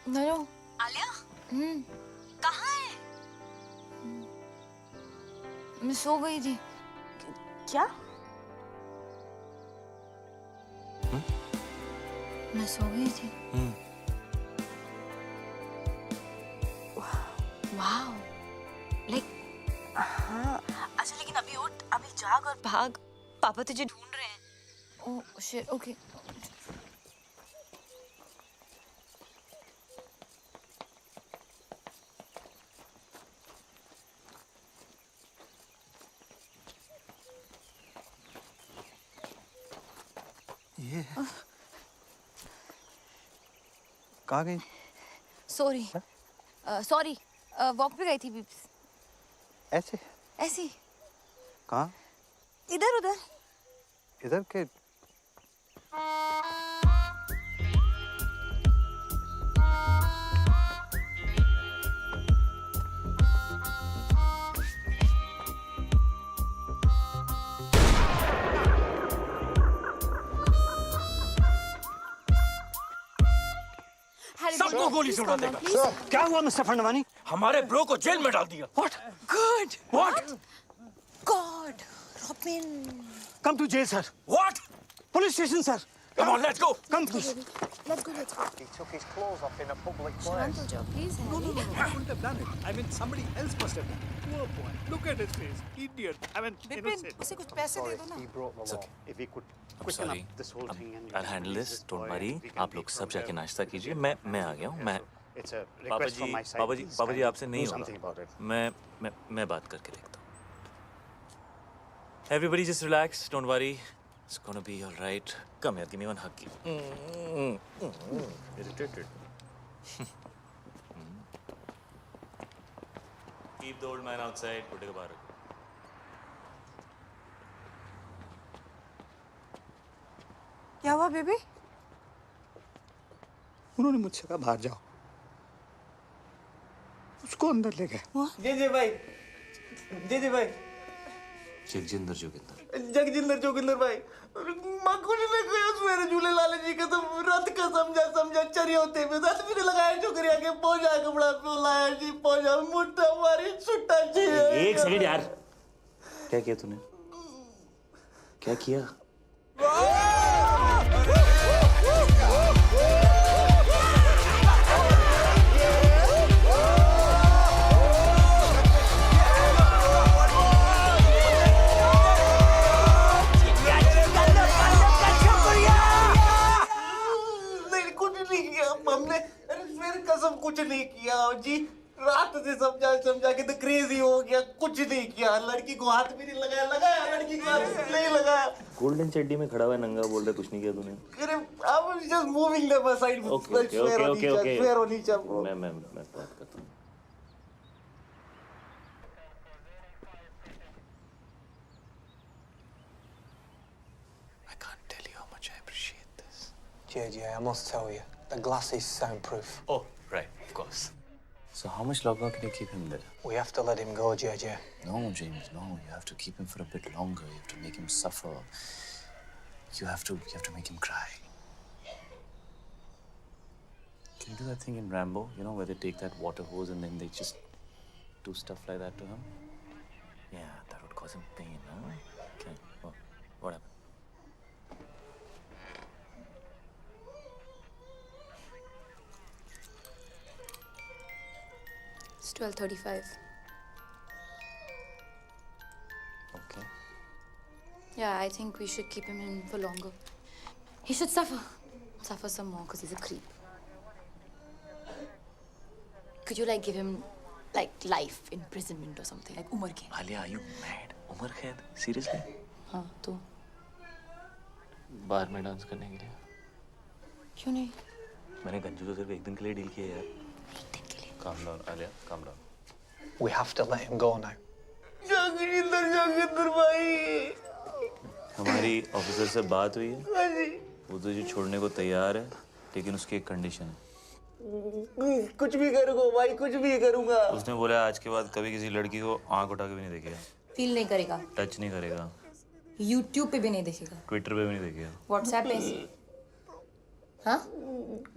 Speaker 1: Hello
Speaker 9: Alia कहाँ है?
Speaker 1: मैं सो गई थी।
Speaker 6: क्या?
Speaker 1: मैं सो गई थी।
Speaker 6: वाओ लाइक हाँ अच्छा, लेकिन अभी उठ, अभी जाग और भाग, पापा तुझे ढूंढ रहे हैं।
Speaker 1: Oh shit, okay.
Speaker 2: ये कहाँ गई?
Speaker 1: सॉरी सॉरी, वॉक पे गई थी बीप्स।
Speaker 2: ऐसे?
Speaker 1: ऐसी
Speaker 2: कहाँ?
Speaker 1: इधर उधर।
Speaker 2: इधर के?
Speaker 12: सबको गोली से उड़ा देगा।
Speaker 2: क्या हुआ मिस्टर फंडवानी?
Speaker 12: हमारे ब्रो को जेल में डाल दिया।
Speaker 2: What?
Speaker 4: Good.
Speaker 12: What?
Speaker 4: God, Robin.
Speaker 2: Come to jail, sir.
Speaker 12: What?
Speaker 2: Police station, sir.
Speaker 12: Come on, let's go.
Speaker 2: Come, please.
Speaker 6: Let's go.
Speaker 8: He took his clothes off in a public
Speaker 6: शांत हो जाओ, please.
Speaker 10: No, I wouldn't have done it. I mean, somebody else must have done it. Poor boy. Look at his face. Idiot. I mean,
Speaker 4: Vipin,
Speaker 10: innocent.
Speaker 4: उसे कुछ पैसे दे दो ना।
Speaker 8: He brought the law. If he could
Speaker 3: I'm
Speaker 8: quicken
Speaker 3: sorry.
Speaker 8: up this whole thing and
Speaker 3: I'll handle this. Don't worry.
Speaker 8: we can
Speaker 3: आप लोग
Speaker 8: be
Speaker 3: सब जाके
Speaker 8: from
Speaker 3: नाश्ता कीजिए। मैं आ गया हूँ। मैं
Speaker 8: It's a
Speaker 3: पापा
Speaker 8: request
Speaker 3: ji
Speaker 8: from my side.
Speaker 3: पापा जी
Speaker 8: Please
Speaker 3: पापा जी
Speaker 8: kindly
Speaker 3: आपसे
Speaker 8: do
Speaker 3: नहीं
Speaker 8: something about
Speaker 3: होगा।
Speaker 8: it.
Speaker 3: मैं बात करके देखता हूँ। Everybody just relax. Don't worry. It's gonna be all right. Come here. Give me one hug. Irritated. Keep the old man outside. Put it back.
Speaker 4: क्या हुआ बेबी?
Speaker 13: उन्होंने मुझसे कहा बाहर जाओ, उसको अंदर ले गए।
Speaker 7: जी भाई, जी भाई,
Speaker 3: जगजिंदर जोगिंदर
Speaker 7: जगजिंदर जोगिंदर भाई, माँ कुछ नहीं कहा सवेरे झूले लाले जी का तो रात का समझा चरी होते में रात भी लगाया छोकरी आके पहुंचा कपड़ा पे लाया जी पहुंचा मुट्ठा मारी छुट्टा जी।
Speaker 3: एक सेकंड यार, क्या किया तूने? क्या किया?
Speaker 7: कुछ नहीं किया जी, रात से समझा के तो क्रेजी हो गया, कुछ नहीं किया। लड़की को हाथ भी नहीं लगाया लड़की को हाथ नहीं लगाया।
Speaker 3: गोल्डन चड्डी में खड़ा हुआ नंगा बोल रहा, कुछ नहीं किया तूने?
Speaker 7: अरे I was just moving the side.
Speaker 3: Okay मैं बात करता हूँ। I can't tell you how much I appreciate this.
Speaker 15: JJ, I must tell you, the glass is soundproof.
Speaker 3: Oh, right, of course. So how much longer can you keep him there?
Speaker 15: We have to let him go, JJ.
Speaker 3: No, James, no. You have to keep him for a bit longer. You have to make him suffer. You have to make him cry. Can you do that thing in Rambo? You know, where they take that water hose and then they just do stuff like that to him? Yeah, that would cause him pain, huh? Okay. What happened?
Speaker 1: It's 12:35.
Speaker 3: Okay.
Speaker 1: Yeah, I think we should keep him in for longer. He should suffer some more because he's a creep. Could you give him life imprisonment or something, like Umar Khaid?
Speaker 3: Alia, are you mad? Umar Khaid? Seriously?
Speaker 1: हाँ तो
Speaker 3: बार में dance करने के लिए?
Speaker 1: क्यों नहीं?
Speaker 3: मैंने गंजू को सिर्फ एक दिन के लिए डील किया यार। Calm down, Alia. Calm down.
Speaker 15: We have to let him go now.
Speaker 7: जगजिंदर भाई,
Speaker 3: हमारी ऑफिसर से बात हुई है।
Speaker 7: हाँ जी।
Speaker 3: वो तुझे छोड़ने को तैयार है, लेकिन उसकी एक कंडीशन है।
Speaker 7: कुछ भी करूँगा भाई, कुछ भी करूँगा।
Speaker 3: उसने बोला आज के बाद कभी किसी लड़की को आंख उठा के भी नहीं देखेगा।
Speaker 1: फील नहीं करेगा।
Speaker 3: टच नहीं करेगा।
Speaker 1: YouTube पे भी नहीं देखेगा।
Speaker 3: ट्विटर पे भी नहीं देखेगा।
Speaker 1: WhatsApp पे? हाँ?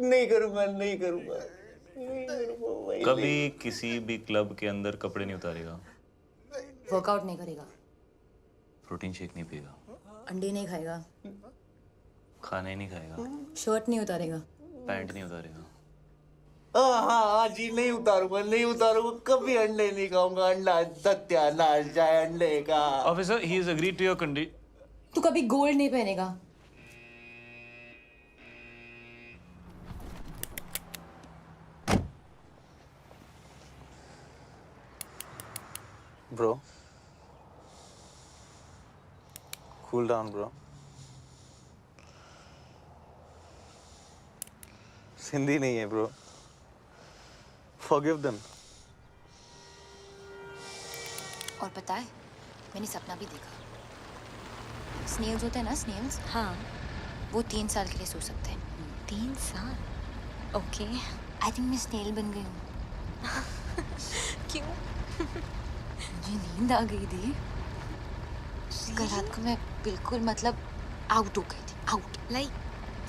Speaker 7: नहीं करूँगा।
Speaker 3: कभी किसी भी क्लब के अंदर कपड़े नहीं उतारेगा।
Speaker 1: वर्कआउट नहीं करेगा।
Speaker 3: प्रोटीन शेक नहीं पिएगा।
Speaker 1: अंडे नहीं खाएगा।
Speaker 3: खाना ही नहीं खाएगा।
Speaker 1: शर्ट नहीं उतारेगा।
Speaker 3: पैंट नहीं उतारेगा।
Speaker 7: हाँ जी, नहीं उतारूंगा। कभी अंडे नहीं खाऊंगा। अंडा सत्यानाश जाए अंडे का।
Speaker 3: Officer, he has agreed to your condition.
Speaker 1: तू कभी गोल्ड नहीं पहनेगा।
Speaker 2: Bro, cool down, bro. Sindhi नहीं है, bro. Forgive them.
Speaker 1: और पता है, मैंने सपना भी देखा। स्नेल्स होते हैं ना, स्नेल्स? हाँ। वो 3 साल के लिए सो सकते हैं।
Speaker 9: 3 साल? ओके।
Speaker 1: आई थिंक मैं स्नेल बन गई हूँ।
Speaker 9: क्यों?
Speaker 1: मुझे नींद आ गई थी। कल रात को मैं बिल्कुल आउट हो गई थी। आउट।
Speaker 9: लाइक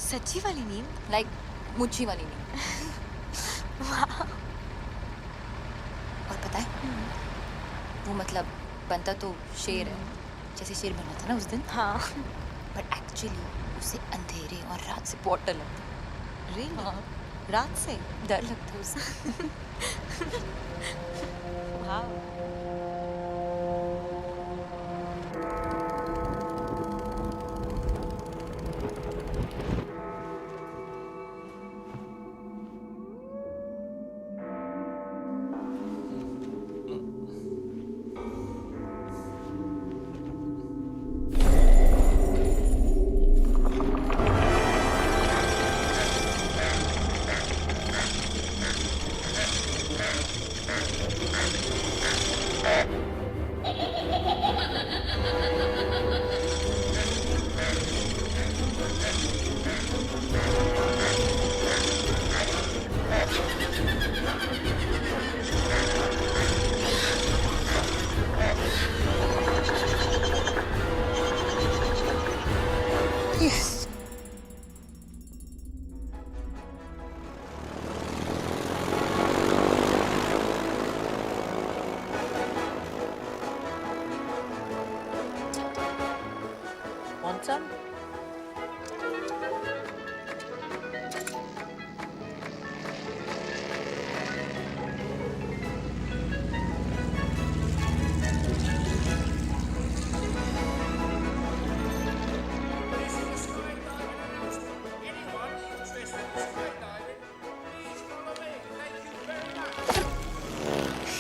Speaker 9: सच्ची वाली नींद?
Speaker 1: लाइक मुच्छी वाली नींद। और पता है वो मतलब बनता तो शेर है, जैसे शेर बना था ना उस दिन।
Speaker 9: हाँ।
Speaker 1: बट एक्चुअली उसे अंधेरे और रात से बहुत डर लगता है। हाँ।
Speaker 9: रात से
Speaker 1: डर लगता है उसे।
Speaker 9: वाह।
Speaker 1: Yes.
Speaker 4: Want some?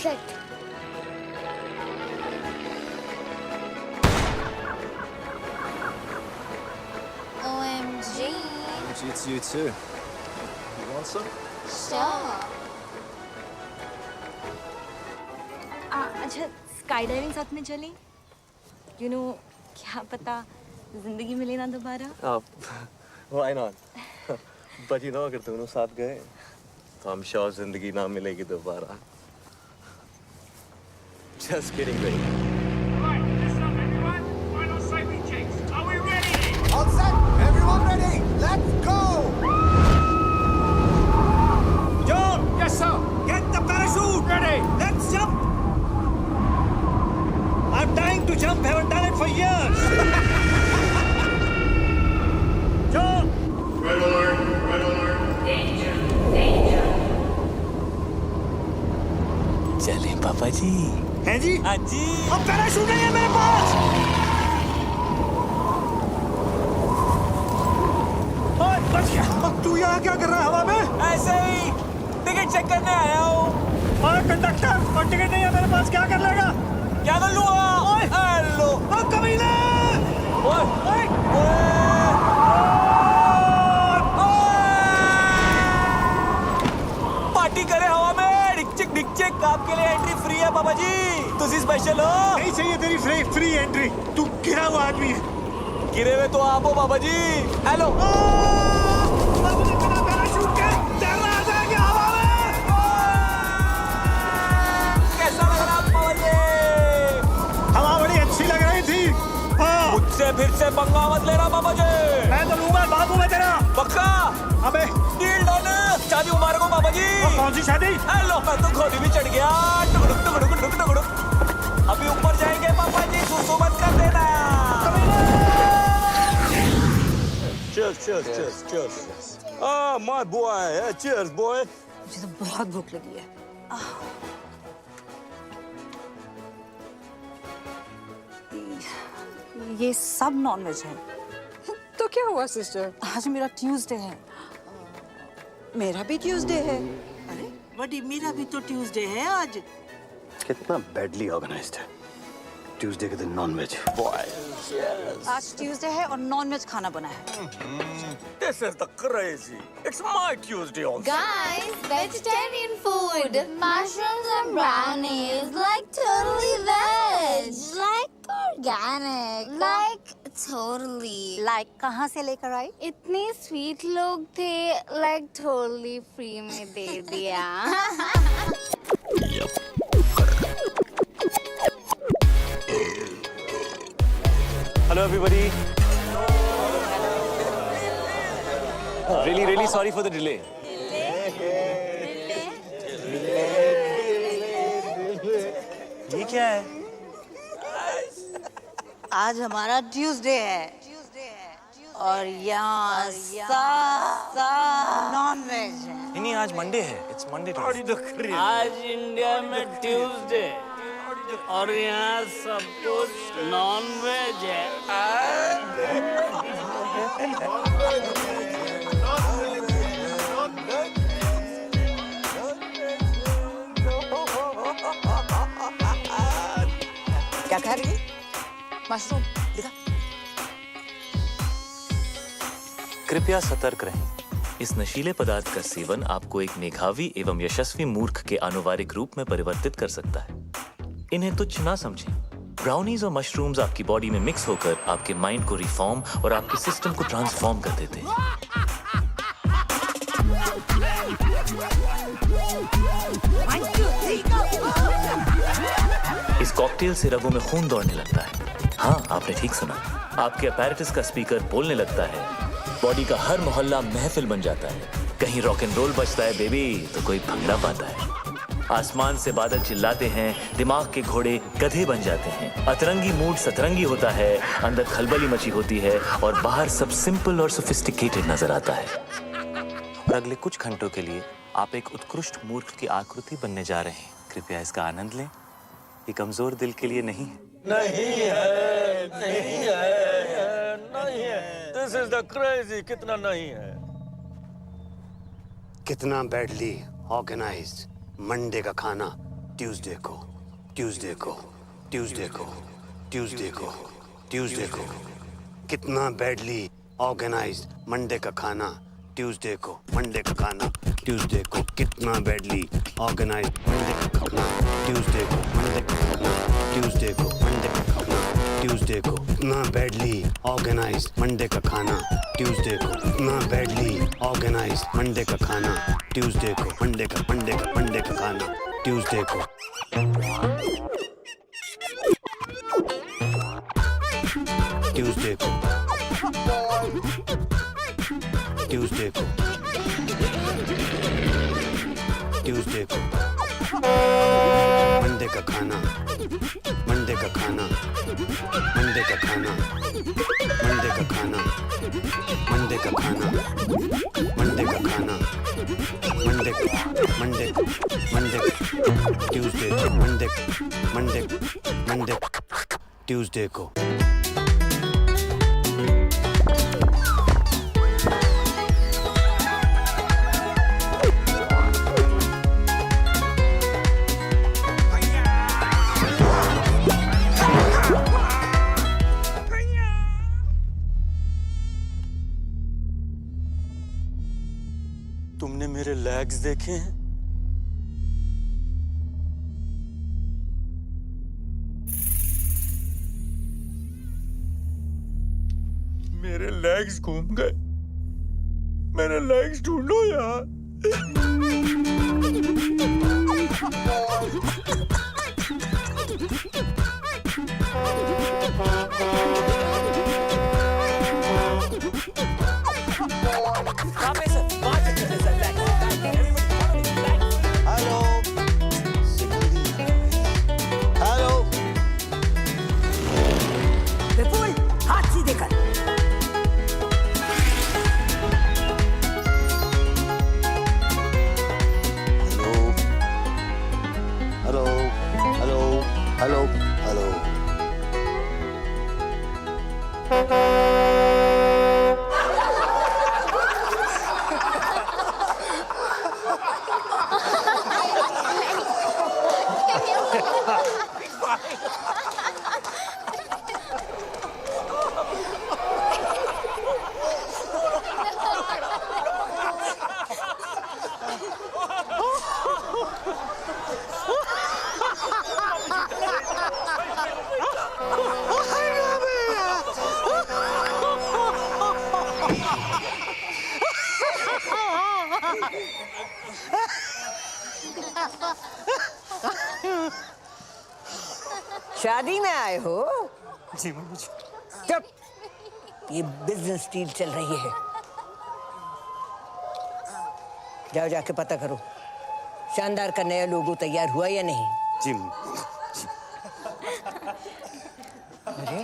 Speaker 6: Shit.
Speaker 1: OMG.
Speaker 8: It's you too. You want some?
Speaker 1: Sure.
Speaker 6: अच्छा स्काई डाइविंग साथ में चलें? You know क्या पता जिंदगी मिले ना दोबारा।
Speaker 8: Why not? But you know अगर दोनों साथ गए तो I'm sure जिंदगी ना मिलेगी दोबारा. Just kidding, baby.
Speaker 10: Right, listen up, everyone. Final safety checks. Are we ready?
Speaker 7: All set? Everyone ready? Let's go!
Speaker 10: John! Yes, sir. Get the parachute ready. Let's jump. I'm dying to jump. Haven't done it for years. John! Red alert. Red alert.
Speaker 14: Danger. Danger.
Speaker 12: चलें पापा जी।
Speaker 10: हैं जी?
Speaker 12: हाँ जी।
Speaker 10: अब parachute नहीं है मेरे पास। ओए, बच गया। अब तू यहाँ क्या कर रहा है हवा में?
Speaker 12: ऐसे ही टिकट चेक करने आया हूँ।
Speaker 10: और कंडक्टर, और टिकट नहीं है मेरे पास, क्या कर लेगा?
Speaker 12: क्या कर लूँगा? हेलो।
Speaker 10: ओ कमीने!
Speaker 12: ओए,
Speaker 10: ओए!
Speaker 12: पार्टी करे हवा में। डिक-चिक आपके लिए एंट्री फ्री है पापा जी। तुझे स्पेशल हो?
Speaker 10: नहीं चाहिए तेरी फ्री एंट्री। तू गिरा हुआ आदमी है।
Speaker 12: गिरे हुए तो आप हो पापा जी। हेलो।
Speaker 10: बिना पैराशूट के तैरना आ जाएंगे हवा में।
Speaker 12: कैसा लग रहा पापा जी?
Speaker 10: हवा बड़ी अच्छी लग रही थी। हाँ।
Speaker 12: मुझसे फिर से पंगा मत लेना पापा जी।
Speaker 10: मैं तो लूंगा बाबू में तेरा।
Speaker 12: पक्का?
Speaker 10: अबे
Speaker 12: डील डन। शादी मुबारक हो पापा जी।
Speaker 10: कौन सी शादी?
Speaker 12: हेलो, मैं तो घोड़ी भी चढ़ गया। टुकड़ुक टुकड़ुक टुकड़ुक टुकड़ुक। अभी ऊपर जाएंगे पापा जी, सुसु मत कर देना।
Speaker 10: Cheers. Ah, my boy. Cheers, boy.
Speaker 4: मुझे तो बहुत भूख लगी है। ये सब नॉनवेज है।
Speaker 5: तो क्या हुआ सिस्टर?
Speaker 4: आज मेरा ट्यूसडे है।
Speaker 5: मेरा भी ट्यूसडे है।
Speaker 4: अरे बड़ी, मेरा भी तो ट्यूसडे है आज।
Speaker 8: कितना बैडली ऑर्गेनाइज्ड है। ट्यूसडे के दिन नॉनवेज।
Speaker 4: आज ट्यूसडे है और नॉनवेज खाना बना है।
Speaker 12: This is the crazy. It's my Tuesday also.
Speaker 6: Guys, vegetarian food. Mushrooms and brownies. Like totally veg. Like organic. Like totally.
Speaker 9: Like कहाँ से लेकर आई?
Speaker 6: इतने स्वीट लोग थे, like totally free में दे दिया।
Speaker 3: Hello everybody. Really sorry for the delay. क्या है?
Speaker 4: आज हमारा ट्यूसडे है और यहाँ नॉन वेज है।
Speaker 3: नहीं, आज मंडे है। It's Monday too.
Speaker 16: आज इंडिया में ट्यूसडे और यहाँ सब कुछ नॉन वेज है।
Speaker 5: क्या खा रही है?
Speaker 1: मशरूम दिखा।
Speaker 3: कृपया सतर्क रहें। इस नशीले पदार्थ का सेवन आपको एक मेधावी एवं यशस्वी मूर्ख के आनुवारिक रूप में परिवर्तित कर सकता है। इन्हें तुच्छ ना समझें। ब्राउनीज और मशरूम्स आपकी बॉडी में मिक्स होकर आपके माइंड को रिफॉर्म और आपके सिस्टम को ट्रांसफॉर्म कर देते हैं। इस कॉकटेल से रगों में खून दौड़ने लगता है। हाँ, आपने ठीक सुना। आपके अपैरेटस का स्पीकर बोलने लगता है। बॉडी का हर मोहल्ला महफिल बन जाता है। कहीं रॉक एंड रोल बजता है बेबी तो कोई भंगड़ा पाता है। आसमान से बादल चिल्लाते हैं, दिमाग के घोड़े गधे बन जाते हैं। अतरंगी मूड सतरंगी होता है, अंदर खलबली मची होती है और बाहर सब सिंपल और सोफिस्टिकेटेड नजर आता है। और अगले कुछ घंटों के लिए आप एक उत्कृष्ट मूर्ख की आकृति बनने जा रहे हैं। कृपया इसका आनंद लें। ये कमजोर दिल के लिए नहीं है।
Speaker 12: नहीं है, नहीं है, नहीं है। This is the crazy, कितना नहीं है।
Speaker 17: कितना बैडली ऑर्गेनाइज्ड मंडे का खाना ट्यूसडे को, ट्यूसडे को, ट्यूसडे को, ट्यूसडे को, ट्यूसडे को। कितना बैडली ऑर्गेनाइज्ड मंडे का खाना ट्यूसडे को, मंडे का खाना ट्यूसडे को। कितना बैडली ऑर्गेनाइज्ड मंडे का खाना ट्यूसडे को, मंडे का खाना ट्यूसडे को, मंडे का खाना ट्यूसडे को। कितना बैडली ऑर्गेनाइज्ड मंडे का खाना ट्यूसडे को। कितना बैडली ऑर्गेनाइज्ड मंडे का खाना ट्यूसडे को, मंडे का खाना ट्यूसडे को। ट्यूसडे को, ट्यूसडे को, ट्यूसडे को। मंडे का खाना, मंडे का खाना, मंडे का खाना, मंडे का खाना, मंडे का खाना, मंडे का खाना, Monday Monday Monday Tuesday, Monday Monday Monday Tuesday को।
Speaker 12: तुमने मेरे लेग्स देखे हैं? मेरे लेग्स घूम गए। मेरे लेग्स ढूंढो यार।
Speaker 5: विपुल, हाथ सीधे कर।
Speaker 17: Hello, hello, hello, hello.
Speaker 5: शादी में आए हो?
Speaker 12: जी मम्मी जी।
Speaker 5: चुप। ये बिजनेस डील चल रही है। जाओ जाके पता करो शानदार का नया लोगो तैयार हुआ या नहीं।
Speaker 17: जी।
Speaker 5: अरे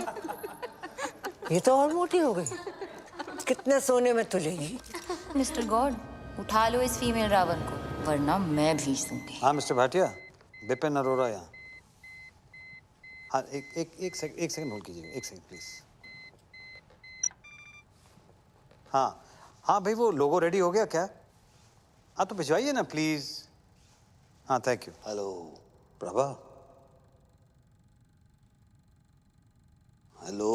Speaker 5: ये तो और मोटी हो गई। कितने सोने में तुलेगी?
Speaker 1: मिस्टर गॉड, उठा लो इस फीमेल रावण को, वरना मैं भीज दूंगी।
Speaker 2: हाँ मिस्टर भाटिया, बिपिन अरोड़ा यहाँ। हाँ एक सेकंड होल्ड कीजिएगा, एक सेकंड प्लीज। हाँ भाई, वो लोगो रेडी हो गया क्या? हाँ तो भिजवाइए ना प्लीज। हाँ thank you.
Speaker 17: Hello Prabha. Hello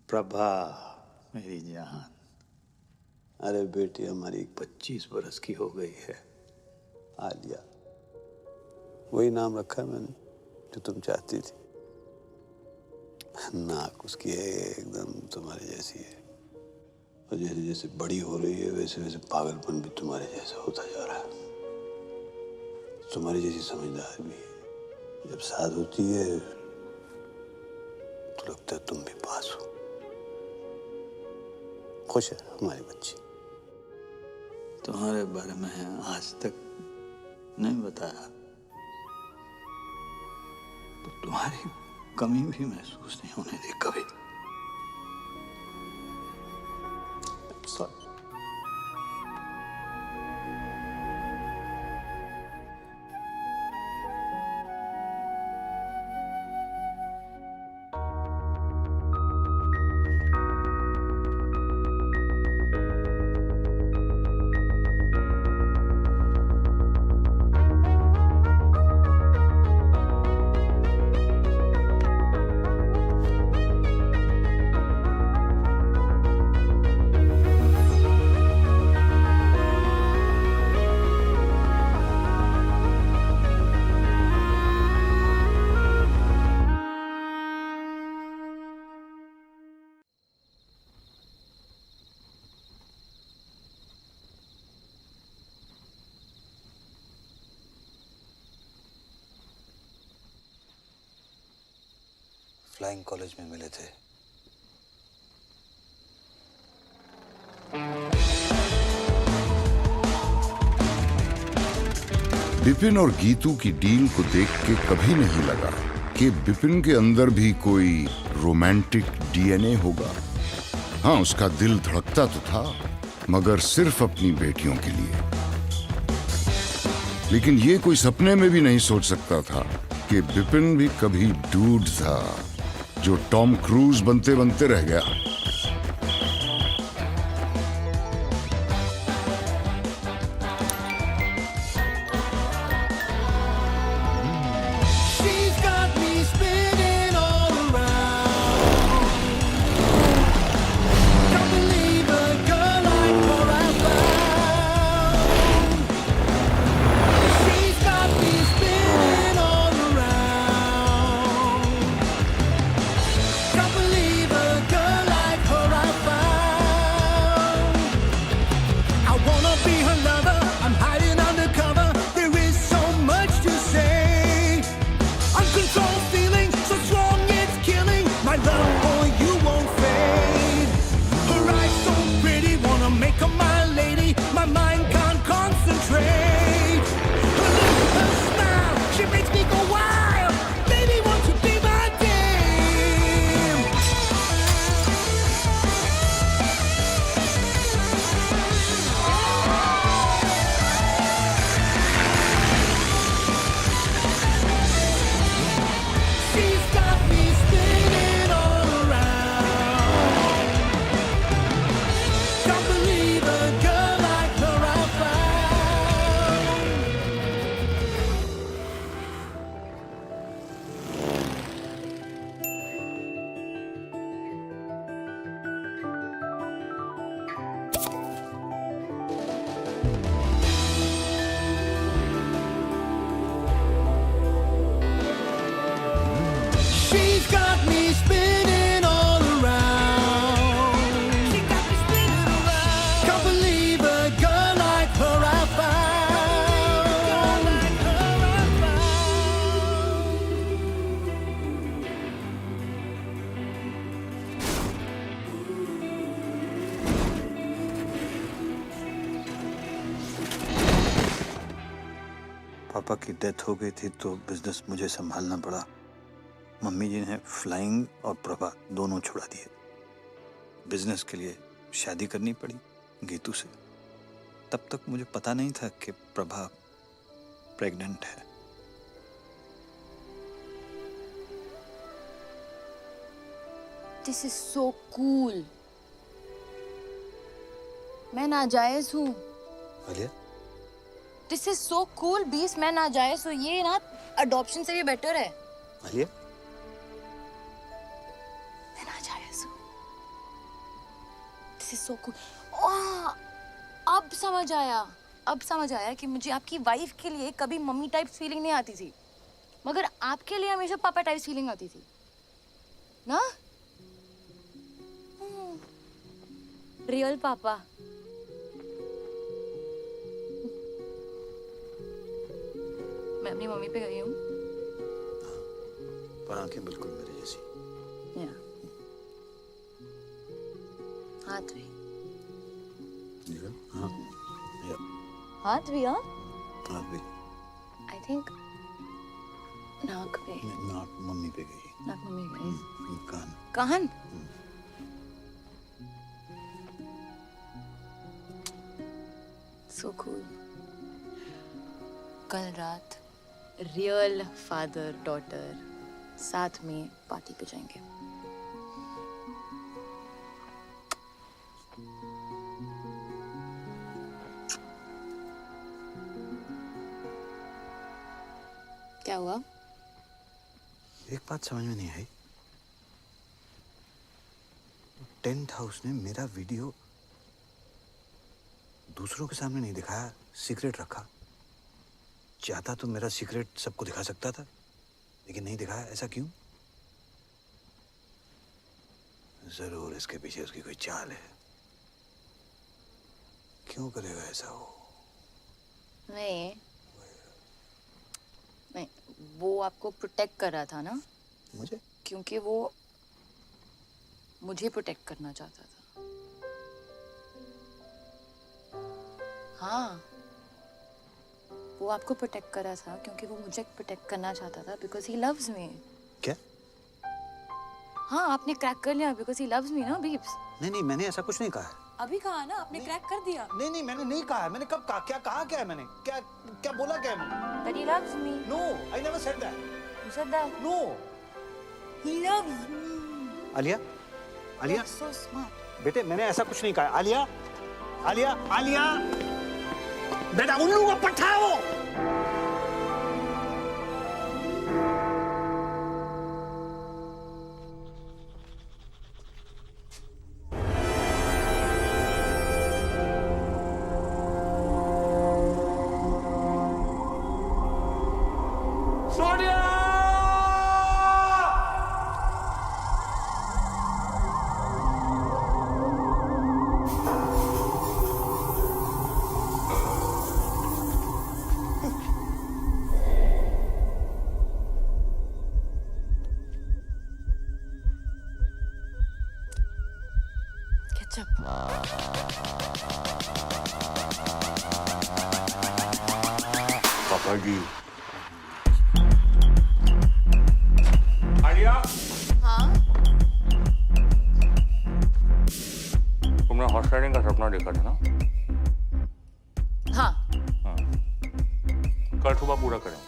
Speaker 17: Prabha मेरी जान। अरे बेटी हमारी 25 बरस की हो गई है, आलिया। वही नाम रखा है मैंने जो तुम चाहती थी। नाक उसकी है एकदम तुम्हारी जैसी है, और जैसे जैसे बड़ी हो रही है वैसे वैसे पागलपन भी तुम्हारे जैसा होता जा रहा है। तुम्हारी जैसी समझदार भी है। जब साथ होती है तो लगता है तुम भी पास हो। खुश है हमारी बच्ची। तुम्हारे बारे में आज तक नहीं बताया तो तुम्हारी कमी भी महसूस नहीं होने दी कभी। Sorry.
Speaker 2: फ्लाइंग कॉलेज में मिले थे।
Speaker 18: बिपिन और गीतू की डील को देख के कभी नहीं लगा कि बिपिन के अंदर भी कोई रोमांटिक डीएनए होगा। हाँ, उसका दिल धड़कता तो था, मगर सिर्फ अपनी बेटियों के लिए। लेकिन ये कोई सपने में भी नहीं सोच सकता था कि बिपिन भी कभी डूड था जो टॉम क्रूज बनते बनते रह गया।
Speaker 2: पापा की डेथ हो गई थी तो बिजनेस मुझे संभालना पड़ा। मम्मी जी ने फ्लाइंग और प्रभा दोनों छुड़ा दिए। बिजनेस के लिए शादी करनी पड़ी गीतू से। तब तक मुझे पता नहीं था कि प्रभा प्रेग्नेंट है।
Speaker 1: This is so cool. मैं नाजायज हूँ।
Speaker 2: Alia,
Speaker 1: this is so cool. 20 मैं नाजायज हूँ। ये ना अडॉप्शन से भी बेटर है।
Speaker 2: आलिया,
Speaker 1: मैं नाजायज हूँ। This is so cool. अब समझ आया। अब समझ आया कि मुझे आपकी वाइफ के लिए कभी मम्मी टाइप फीलिंग नहीं आती थी, मगर आपके लिए हमेशा पापा टाइप फीलिंग आती थी ना। रियल पापा। मैं अपनी मम्मी पे गई हूँ।
Speaker 2: पर आंखें बिल्कुल मेरे जैसी।
Speaker 1: या हाथ भी।
Speaker 2: हाँ, या
Speaker 1: हाथ भी। हाँ,
Speaker 2: हाथ भी।
Speaker 1: आई थिंक नाक पे।
Speaker 2: नाक मम्मी पे गई।
Speaker 1: नाक मम्मी पे गई।
Speaker 2: कान।
Speaker 1: कान। So cool. कल रात रियल फादर डॉटर साथ में पार्टी पे जाएंगे। क्या हुआ?
Speaker 2: एक बात समझ में नहीं आई। टेंट हाउस ने मेरा वीडियो दूसरों के सामने नहीं दिखाया, सीक्रेट रखा। चाहता तो मेरा सीक्रेट सबको दिखा सकता था, लेकिन नहीं दिखाया। ऐसा क्यों? जरूर इसके पीछे उसकी कोई चाल है। क्यों करेगा ऐसा वो?
Speaker 1: नहीं, वो आपको प्रोटेक्ट कर रहा था ना।
Speaker 2: मुझे?
Speaker 1: क्योंकि वो मुझे प्रोटेक्ट करना चाहता था। हाँ, वो आपको प्रोटेक्ट कर रहा था क्योंकि वो मुझे प्रोटेक्ट करना चाहता था, बिकॉज ही लव्स मी।
Speaker 2: क्या?
Speaker 1: हाँ, आपने क्रैक कर लिया बिकॉज ही लव्स मी ना बीब्स।
Speaker 2: नहीं, मैंने ऐसा कुछ नहीं कहा है।
Speaker 1: अभी कहा ना, आपने क्रैक कर दिया।
Speaker 2: नहीं, मैंने नहीं कहा है। मैंने कब कहा? क्या कहा? क्या है मैंने? क्या बोला? क्या है मैंने?
Speaker 1: That he loves me.
Speaker 2: No, I never said that.
Speaker 1: You said that.
Speaker 2: No.
Speaker 1: He loves me.
Speaker 2: Alia, Alia,
Speaker 1: You're so smart.
Speaker 2: बेटे मैंने ऐसा कुछ नहीं कहा। आलिया, आलिया, आलिया, बेटा उल्लू का पट्टा है वो।
Speaker 12: पापा जी। आलिया।
Speaker 1: हाँ?
Speaker 12: तुमने हॉर्स राइडिंग का सपना देखा था ना?
Speaker 1: हाँ।
Speaker 12: कल सुबह पूरा करेंगे।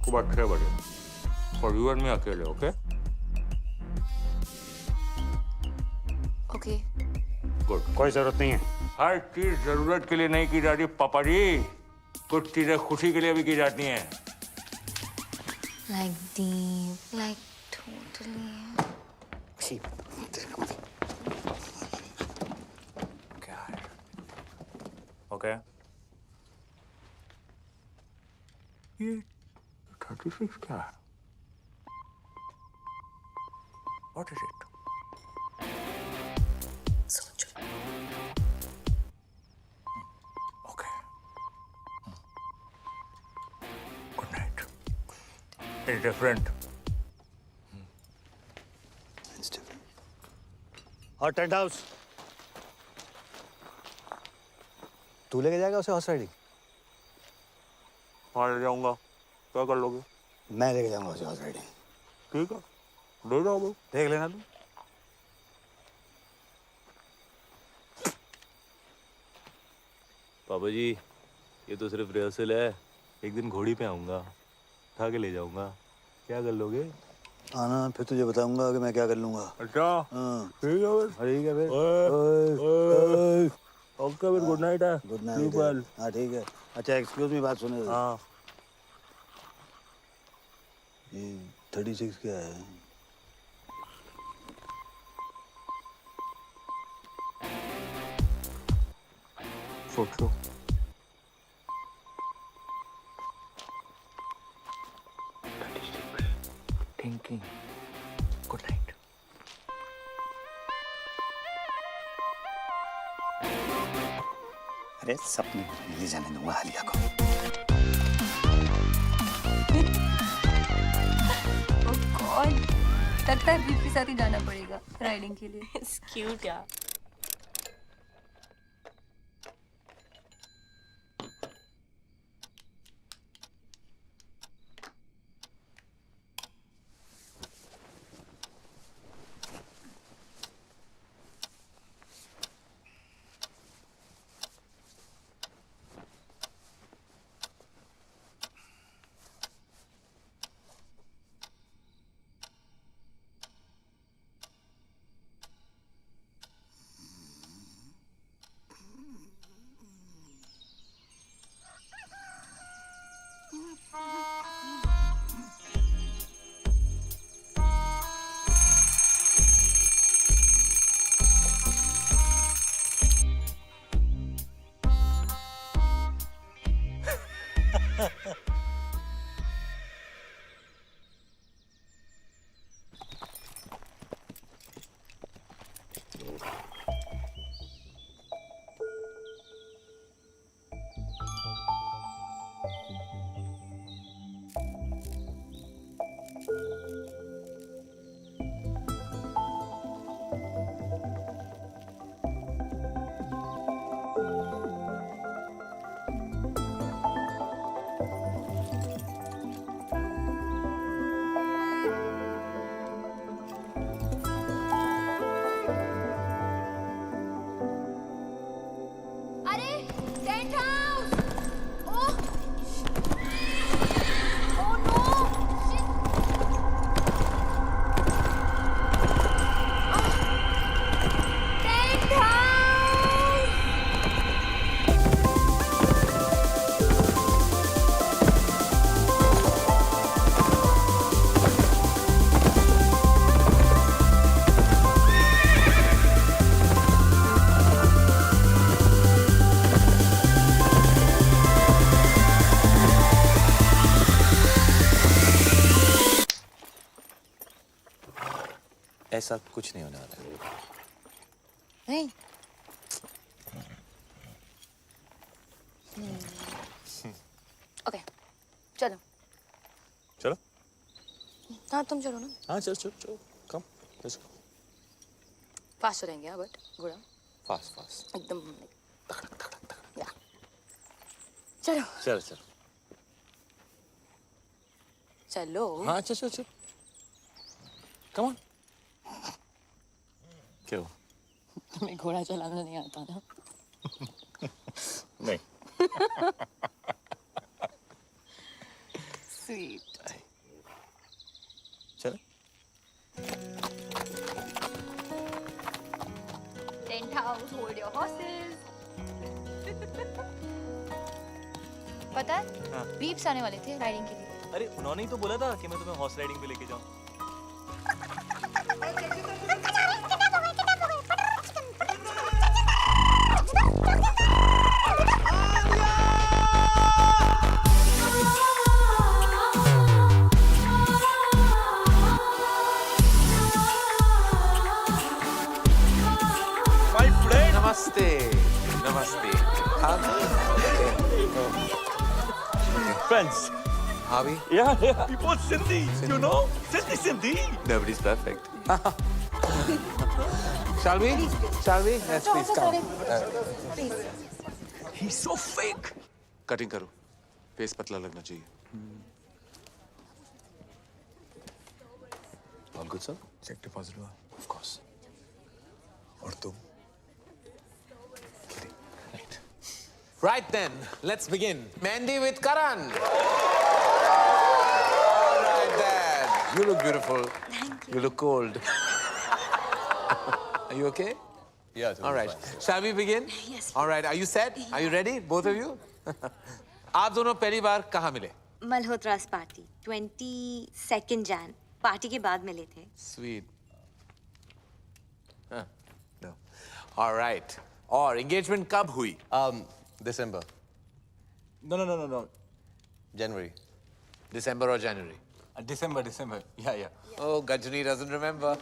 Speaker 12: सुबह 6 बजे। और यू एंड मी अकेले, ओके?
Speaker 1: ओके।
Speaker 12: गुड। कोई जरूरत नहीं है। हर चीज जरूरत के लिए नहीं की जाती पापा जी। कुछ चीजें खुशी के लिए भी की जाती हैं।
Speaker 1: Like deep, like totally.
Speaker 12: क्या है? ओके। ये 36 क्या है? What is it?
Speaker 1: सोचो।
Speaker 12: Okay. Good night. It's different.
Speaker 2: It's different. और टेंट हाउस तू लेके जाएगा उसे हॉर्स राइडिंग?
Speaker 12: हाँ ले जाऊंगा। क्या कर लोगे?
Speaker 17: मैं लेके जाऊंगा उसे हॉर्स राइडिंग।
Speaker 12: ठीक है, ले जाओ भाई।
Speaker 17: देख लेना तू।
Speaker 3: पापा जी, ये तो सिर्फ रिहर्सल है। एक दिन घोड़ी पे आऊंगा, उठा के ले जाऊंगा। क्या कर लोगे?
Speaker 17: आना, फिर तुझे बताऊंगा कि मैं क्या कर लूंगा।
Speaker 12: अच्छा,
Speaker 17: हाँ
Speaker 12: ठीक है फिर।
Speaker 17: ठीक है फिर।
Speaker 12: ओके फिर, गुड नाइट है।
Speaker 17: Good night. हाँ ठीक है। अच्छा एक्सक्यूज मी, बात सुने।
Speaker 12: हाँ।
Speaker 17: ये 36 क्या है?
Speaker 12: सोच लो।
Speaker 3: थिंकिंग। Good night.
Speaker 2: अरे सपने में नहीं जाने दूंगा आलिया को।
Speaker 1: गॉड, लगता है बीच के साथ ही जाना पड़ेगा राइडिंग के लिए।
Speaker 6: It's cute, yeah.
Speaker 3: ऐसा कुछ नहीं होने वाला है।
Speaker 1: नहीं। ओके, चलो।
Speaker 3: चलो।
Speaker 1: हाँ तुम चलो ना।
Speaker 3: हाँ चलो चलो चलो, कम, लेट्स गो।
Speaker 1: फास्ट चलेंगे हाँ, बट गुड़ा
Speaker 3: फास्ट फास्ट
Speaker 1: एकदम। या चलो
Speaker 3: चलो चलो
Speaker 1: चलो।
Speaker 3: हाँ चलो चलो चलो, कम ऑन। क्यों?
Speaker 1: तुम्हें घोड़ा चलाना नहीं आता ना?
Speaker 3: नहीं।
Speaker 1: स्वीट।
Speaker 3: चलो।
Speaker 1: Tent house, hold your horses. पता है?
Speaker 3: हाँ।
Speaker 1: बीप्स आने वाले थे राइडिंग के लिए।
Speaker 3: अरे उन्होंने ही तो बोला था कि मैं तुम्हें हॉर्स राइडिंग पे लेके जाऊं।
Speaker 8: नमस्ते नमस्ते।
Speaker 3: Friends.
Speaker 8: Harvey?
Speaker 3: Yeah, we both Sindhi, you know? Sindhi.
Speaker 8: Nobody's perfect. Shall we? Shall we? Let's please come.
Speaker 3: He's so fake.
Speaker 8: Cutting करो, फेस पतला लगना चाहिए। All good, sir?
Speaker 12: Cheque deposit हुआ?
Speaker 8: Of course. और तुम?
Speaker 19: Right then, let's begin. Mehndi with Karan. All right then. You look beautiful.
Speaker 9: Thank
Speaker 19: You look cold. Are you okay?
Speaker 8: Yeah, totally
Speaker 19: All right.
Speaker 8: fine.
Speaker 19: Shall we begin?
Speaker 9: Yes.
Speaker 19: All right. Are you set? Are you ready? Both of you? आप दोनों पहली बार कहाँ मिले?
Speaker 9: मल्होत्रास party 22 Jain party के बाद मिले थे.
Speaker 19: Sweet. Huh. No. All right. और engagement कब हुई?
Speaker 8: December.
Speaker 12: No.
Speaker 8: January.
Speaker 19: December or January?
Speaker 12: December. Yeah.
Speaker 19: Oh, Gajni doesn't remember.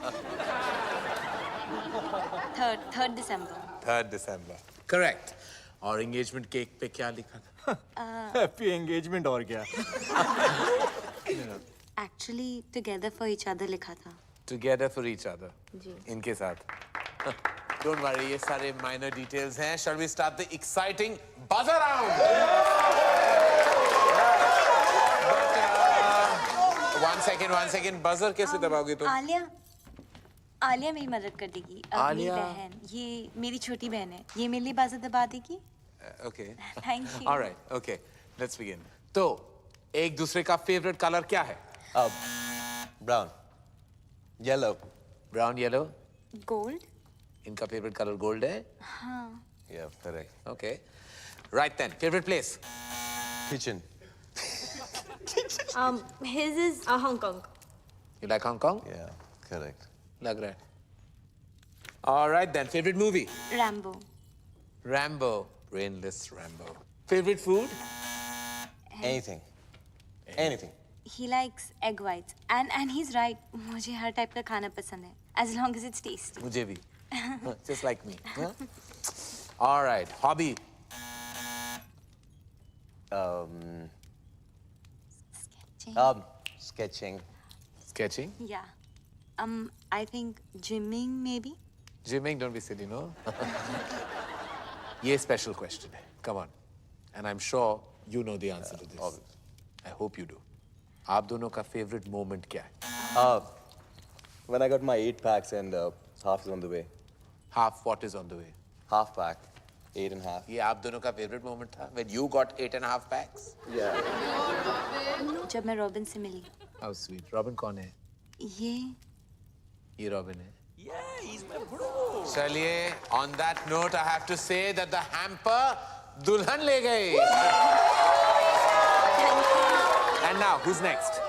Speaker 9: 3rd December.
Speaker 19: 3rd December. Correct. और engagement cake पे क्या लिखा था?
Speaker 12: Happy engagement और क्या?
Speaker 9: Actually together for each other लिखा था.
Speaker 19: Together for each other.
Speaker 9: जी.
Speaker 19: इनके साथ. Don't worry, ये सारे minor details हैं. Shall we start the exciting buzzer round? But, one second. Buzzer कैसे दबाओगे तुम?
Speaker 9: आलिया मेरी मदद कर देगी. अगली बहन, ये मेरी छोटी बहन है. ये मेरे लिए बाज़र दबा देगी.
Speaker 19: Okay.
Speaker 9: Thank you.
Speaker 19: All right. Okay. Let's begin. तो एक दूसरे का favorite color क्या है?
Speaker 8: Brown. Yellow.
Speaker 19: Brown, yellow.
Speaker 9: Gold.
Speaker 19: इनका favorite color gold है?
Speaker 9: हाँ.
Speaker 8: Yeah, correct.
Speaker 19: Okay. Right then. Favorite place?
Speaker 8: Kitchen.
Speaker 6: His is Hong Kong.
Speaker 19: You like Hong Kong?
Speaker 8: Yeah, correct.
Speaker 19: लग रहा है. All right then. Favorite movie?
Speaker 9: Rambo.
Speaker 19: Rambo. Brainless Rambo. Favorite food?
Speaker 8: Anything.
Speaker 9: He likes egg whites. And he's right. मुझे हर type का खाना पसंद है. As long as it's tasty.
Speaker 19: मुझे भी. Just like me. Huh? All right. Hobby?
Speaker 8: Sketching.
Speaker 19: Sketching?
Speaker 9: Yeah. I think gymming maybe.
Speaker 19: Gymming, don't be silly, no? ये special question है. Come on. And I'm sure you know the answer to this.
Speaker 8: Obviously.
Speaker 19: I hope you do. आप दोनों का favorite moment क्या है?
Speaker 8: When I got my 8 packs and half is on the way.
Speaker 19: Half what is on the way?
Speaker 8: Half pack. 8.5.
Speaker 19: ये आप दोनों का favorite moment था? When you got 8.5 packs?
Speaker 8: Yeah.
Speaker 9: जब मैं रॉबिन से मिली.
Speaker 19: How sweet. Robin कौन है? ये Robin है.
Speaker 12: Yeah, he's my bro.
Speaker 19: चलिए, on that note, I have to say that the hamper दुल्हन ले गई. And now, who's next?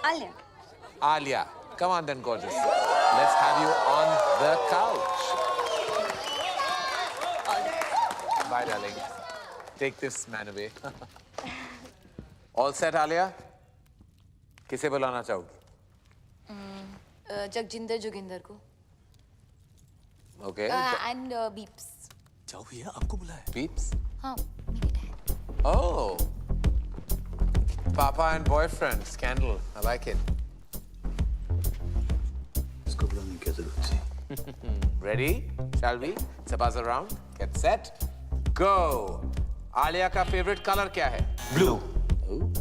Speaker 9: Alia.
Speaker 19: Alia. Come on then, gorgeous. Let's have you on the couch. Bye, darling. Take this man away. All set, Alia? किसे बुलाना चाहोगी?
Speaker 1: जगजिंदर जोगिंदर को.
Speaker 19: Okay.
Speaker 1: And Beeps.
Speaker 12: जाओ भैया, आपको बुलाया.
Speaker 19: Beeps?
Speaker 1: हाँ, मेरे dad.
Speaker 19: Oh. Papa and boyfriend scandal. I like it.
Speaker 2: इसको बुलाने की जरूरत थी.
Speaker 19: Ready? Shall we? It's a buzz around. Get set. Go. Alia का favorite color क्या है?
Speaker 8: Blue.
Speaker 19: Oh,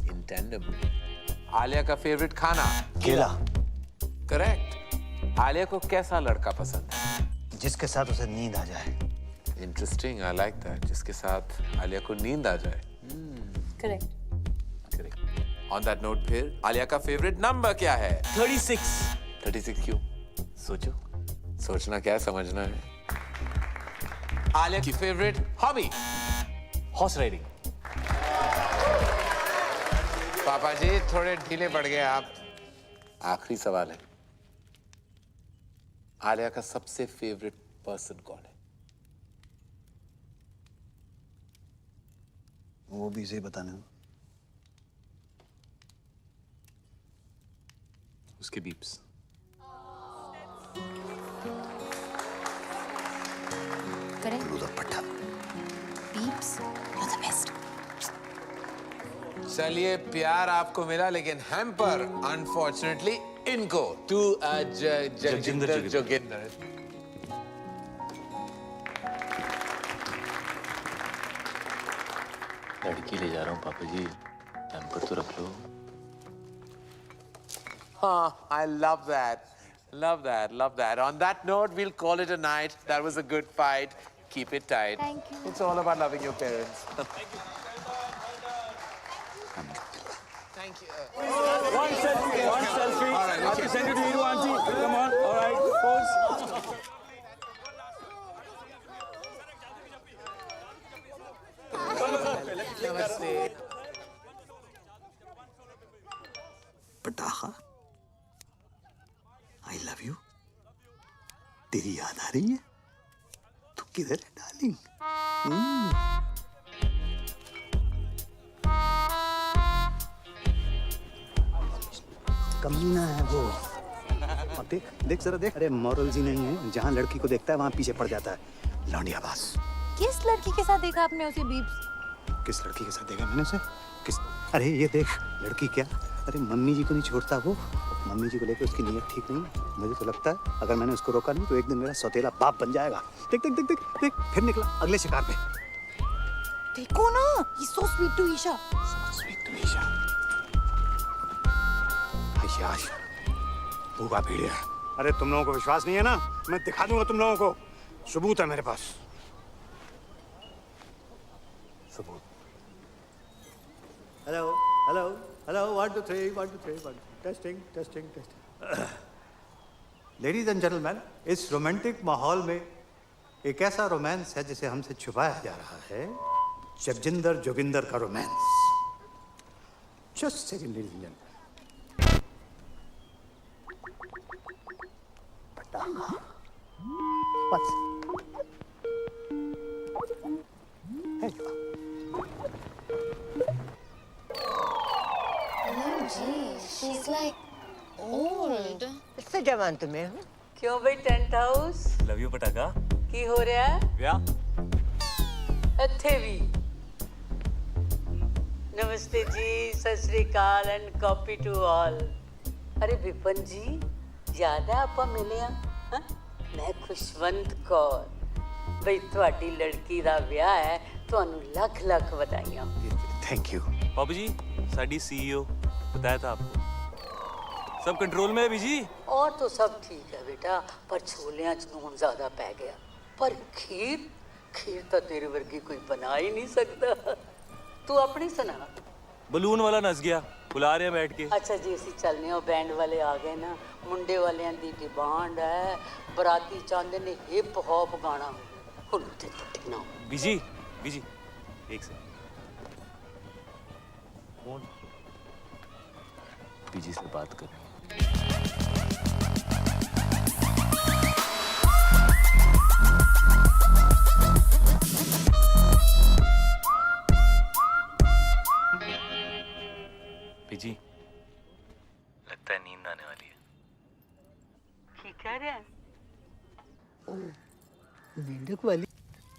Speaker 19: in tandem. Alia का favorite खाना?
Speaker 8: केला.
Speaker 19: Correct. आलिया को कैसा लड़का पसंद है?
Speaker 8: जिसके साथ उसे नींद आ जाए.
Speaker 19: Interesting. I like that. जिसके साथ आलिया को नींद आ जाए.
Speaker 9: Correct.
Speaker 19: Correct. On that note फिर आलिया का favorite number क्या है?
Speaker 12: 36.
Speaker 19: 36 क्यों? सोचो. सोचना क्या है, समझना है. आलिया की favorite hobby?
Speaker 12: Horse riding.
Speaker 19: पापा जी थोड़े ढीले पड़ गए आप. आखिरी सवाल है. आलिया का सबसे फेवरेट पर्सन कौन है?
Speaker 2: वो भी इसे बताने दो.
Speaker 3: उसके beeps.
Speaker 1: Correct. Beeps, you're the best.
Speaker 19: चलिए प्यार आपको मिला लेकिन हैम्पर अनफॉर्चुनेटली इनको टू जगजिंदर जोगिंदर.
Speaker 3: लड़की ले जा रहा हूँ पापा जी, हैम्पर तो रख लो.
Speaker 19: Oh, I love that. Love that. Love that. On that note, we'll call it a night. That was a good fight. Keep it tight.
Speaker 9: Thank you.
Speaker 19: It's all about loving your parents. Thank you.
Speaker 12: One selfie.
Speaker 19: All right,
Speaker 12: I have to send it to you, auntie. Come on. All right. Pose.
Speaker 19: Namaste.
Speaker 2: पटाखा, I love you. तेरी याद आ रही है? तू किधर है darling?
Speaker 13: कमीना है वो। अब देख देख जरा देख। अरे मॉरल्स ही नहीं है, जहाँ लड़की को देखता है वहाँ पीछे पड़ जाता है। लौंडिया बास।
Speaker 1: किस लड़की के साथ देखा आपने उसे बीब्स?
Speaker 13: किस लड़की के साथ देखा मैंने उसे? किस? अरे ये देख, लड़की क्या, अरे मम्मी जी को नहीं छोड़ता वो। मम्मी जी को लेकर उसकी नीयत ठीक नहीं है। मुझे तो लगता है अगर मैंने उसको रोका नहीं तो एक दिन मेरा सौतेला बाप बन जाएगा। देख देख देख देख देख, फिर निकला अगले शिकार पे।
Speaker 1: देखो ना, he's so sweet to Isha.
Speaker 13: Sweet to Isha. आयश, भूखा भेड़िया। अरे तुम लोगों को विश्वास नहीं है ना? मैं दिखा दूंगा तुम लोगों को। सबूत है मेरे पास। सबूत। Hello hello hello 1 2 3 1 2 3 1 testing testing testing. Ladies and gentleman, इस रोमांटिक माहौल में एक ऐसा रोमांस है जिसे हमसे छुपाया जा रहा है। जगजिंदर जोगिंदर का romance. Just second ladies and gentleman. पटाखा। What's Hey.
Speaker 1: She's like old.
Speaker 5: इससे जवान तुम्हें हूँ।
Speaker 20: क्यों भाई टेंट हाउस
Speaker 3: लव यू पटाखा।
Speaker 20: की हो रहा है?
Speaker 3: या
Speaker 20: ਇੱਥੇ ਵੀ नमस्ते जी, सत श्री अकाल एंड कॉपी टू ऑल। अरे विपन जी, याद है ਆਪਾਂ ਮਿਲੇ ਆ? ਮੈਂ ਖੁਸ਼ਵੰਤ ਕੌਰ। ਬਈ ਤੁਹਾਡੀ ਲੜਕੀ ਦਾ ਵਿਆਹ ਹੈ, ਤੁਹਾਨੂੰ ਲੱਖ ਲੱਖ ਵਧਾਈਆਂ।
Speaker 13: Thank you.
Speaker 3: बाबू जी, साडी सीईओ बताया था आपको। सब कंट्रोल में है बीजी।
Speaker 20: और तो सब ठीक है बेटा, पर छोलियां च नून ज्यादा पै गया। पर खीर खीर तो तेरे वर्गी कोई बना ही नहीं सकता। तू अपनी सुना।
Speaker 3: बलून वाला नस गया, बुला रहे हैं बैठ के।
Speaker 20: अच्छा जी, ਅਸੀਂ ਚੱਲਨੇ ਆ। बैंड वाले आ गए ना, मुंडे वालियां दी डिमांड है, बराती चाहते ने हिप हॉप गाना। हुन ते टुटना।
Speaker 3: बीजी बीजी एक सेकंड। कौन? बीजी से बात कर। बीजी, लगता है नींद आने वाली है।
Speaker 20: ठीक कह रहे हैं।
Speaker 5: मेंढक वाली।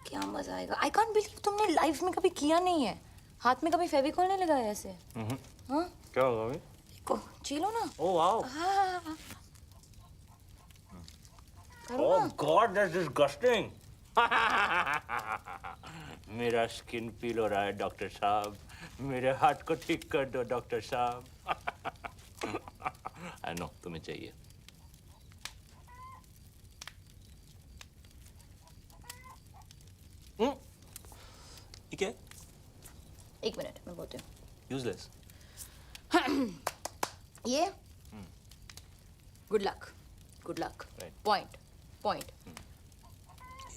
Speaker 1: क्या मजा आएगा। आई कांट बिलीव तुमने लाइफ में कभी किया नहीं है। हाथ में कभी फेविकॉल नहीं लगाया ऐसे? हाँ?
Speaker 3: क्या होगा भाई?
Speaker 1: देखो, चीलो ना।
Speaker 3: Oh wow.
Speaker 1: हाँ।
Speaker 16: Oh God, that's disgusting. मेरा स्किन पील हो रहा है डॉक्टर साहब। मेरे हाथ को ठीक कर दो डॉक्टर साहब। आई नो तुम्हें चाहिए। ठीक है,
Speaker 1: एक मिनट मैं बोलती हूँ।
Speaker 3: यूजलेस।
Speaker 1: ये गुड लक पॉइंट पॉइंट।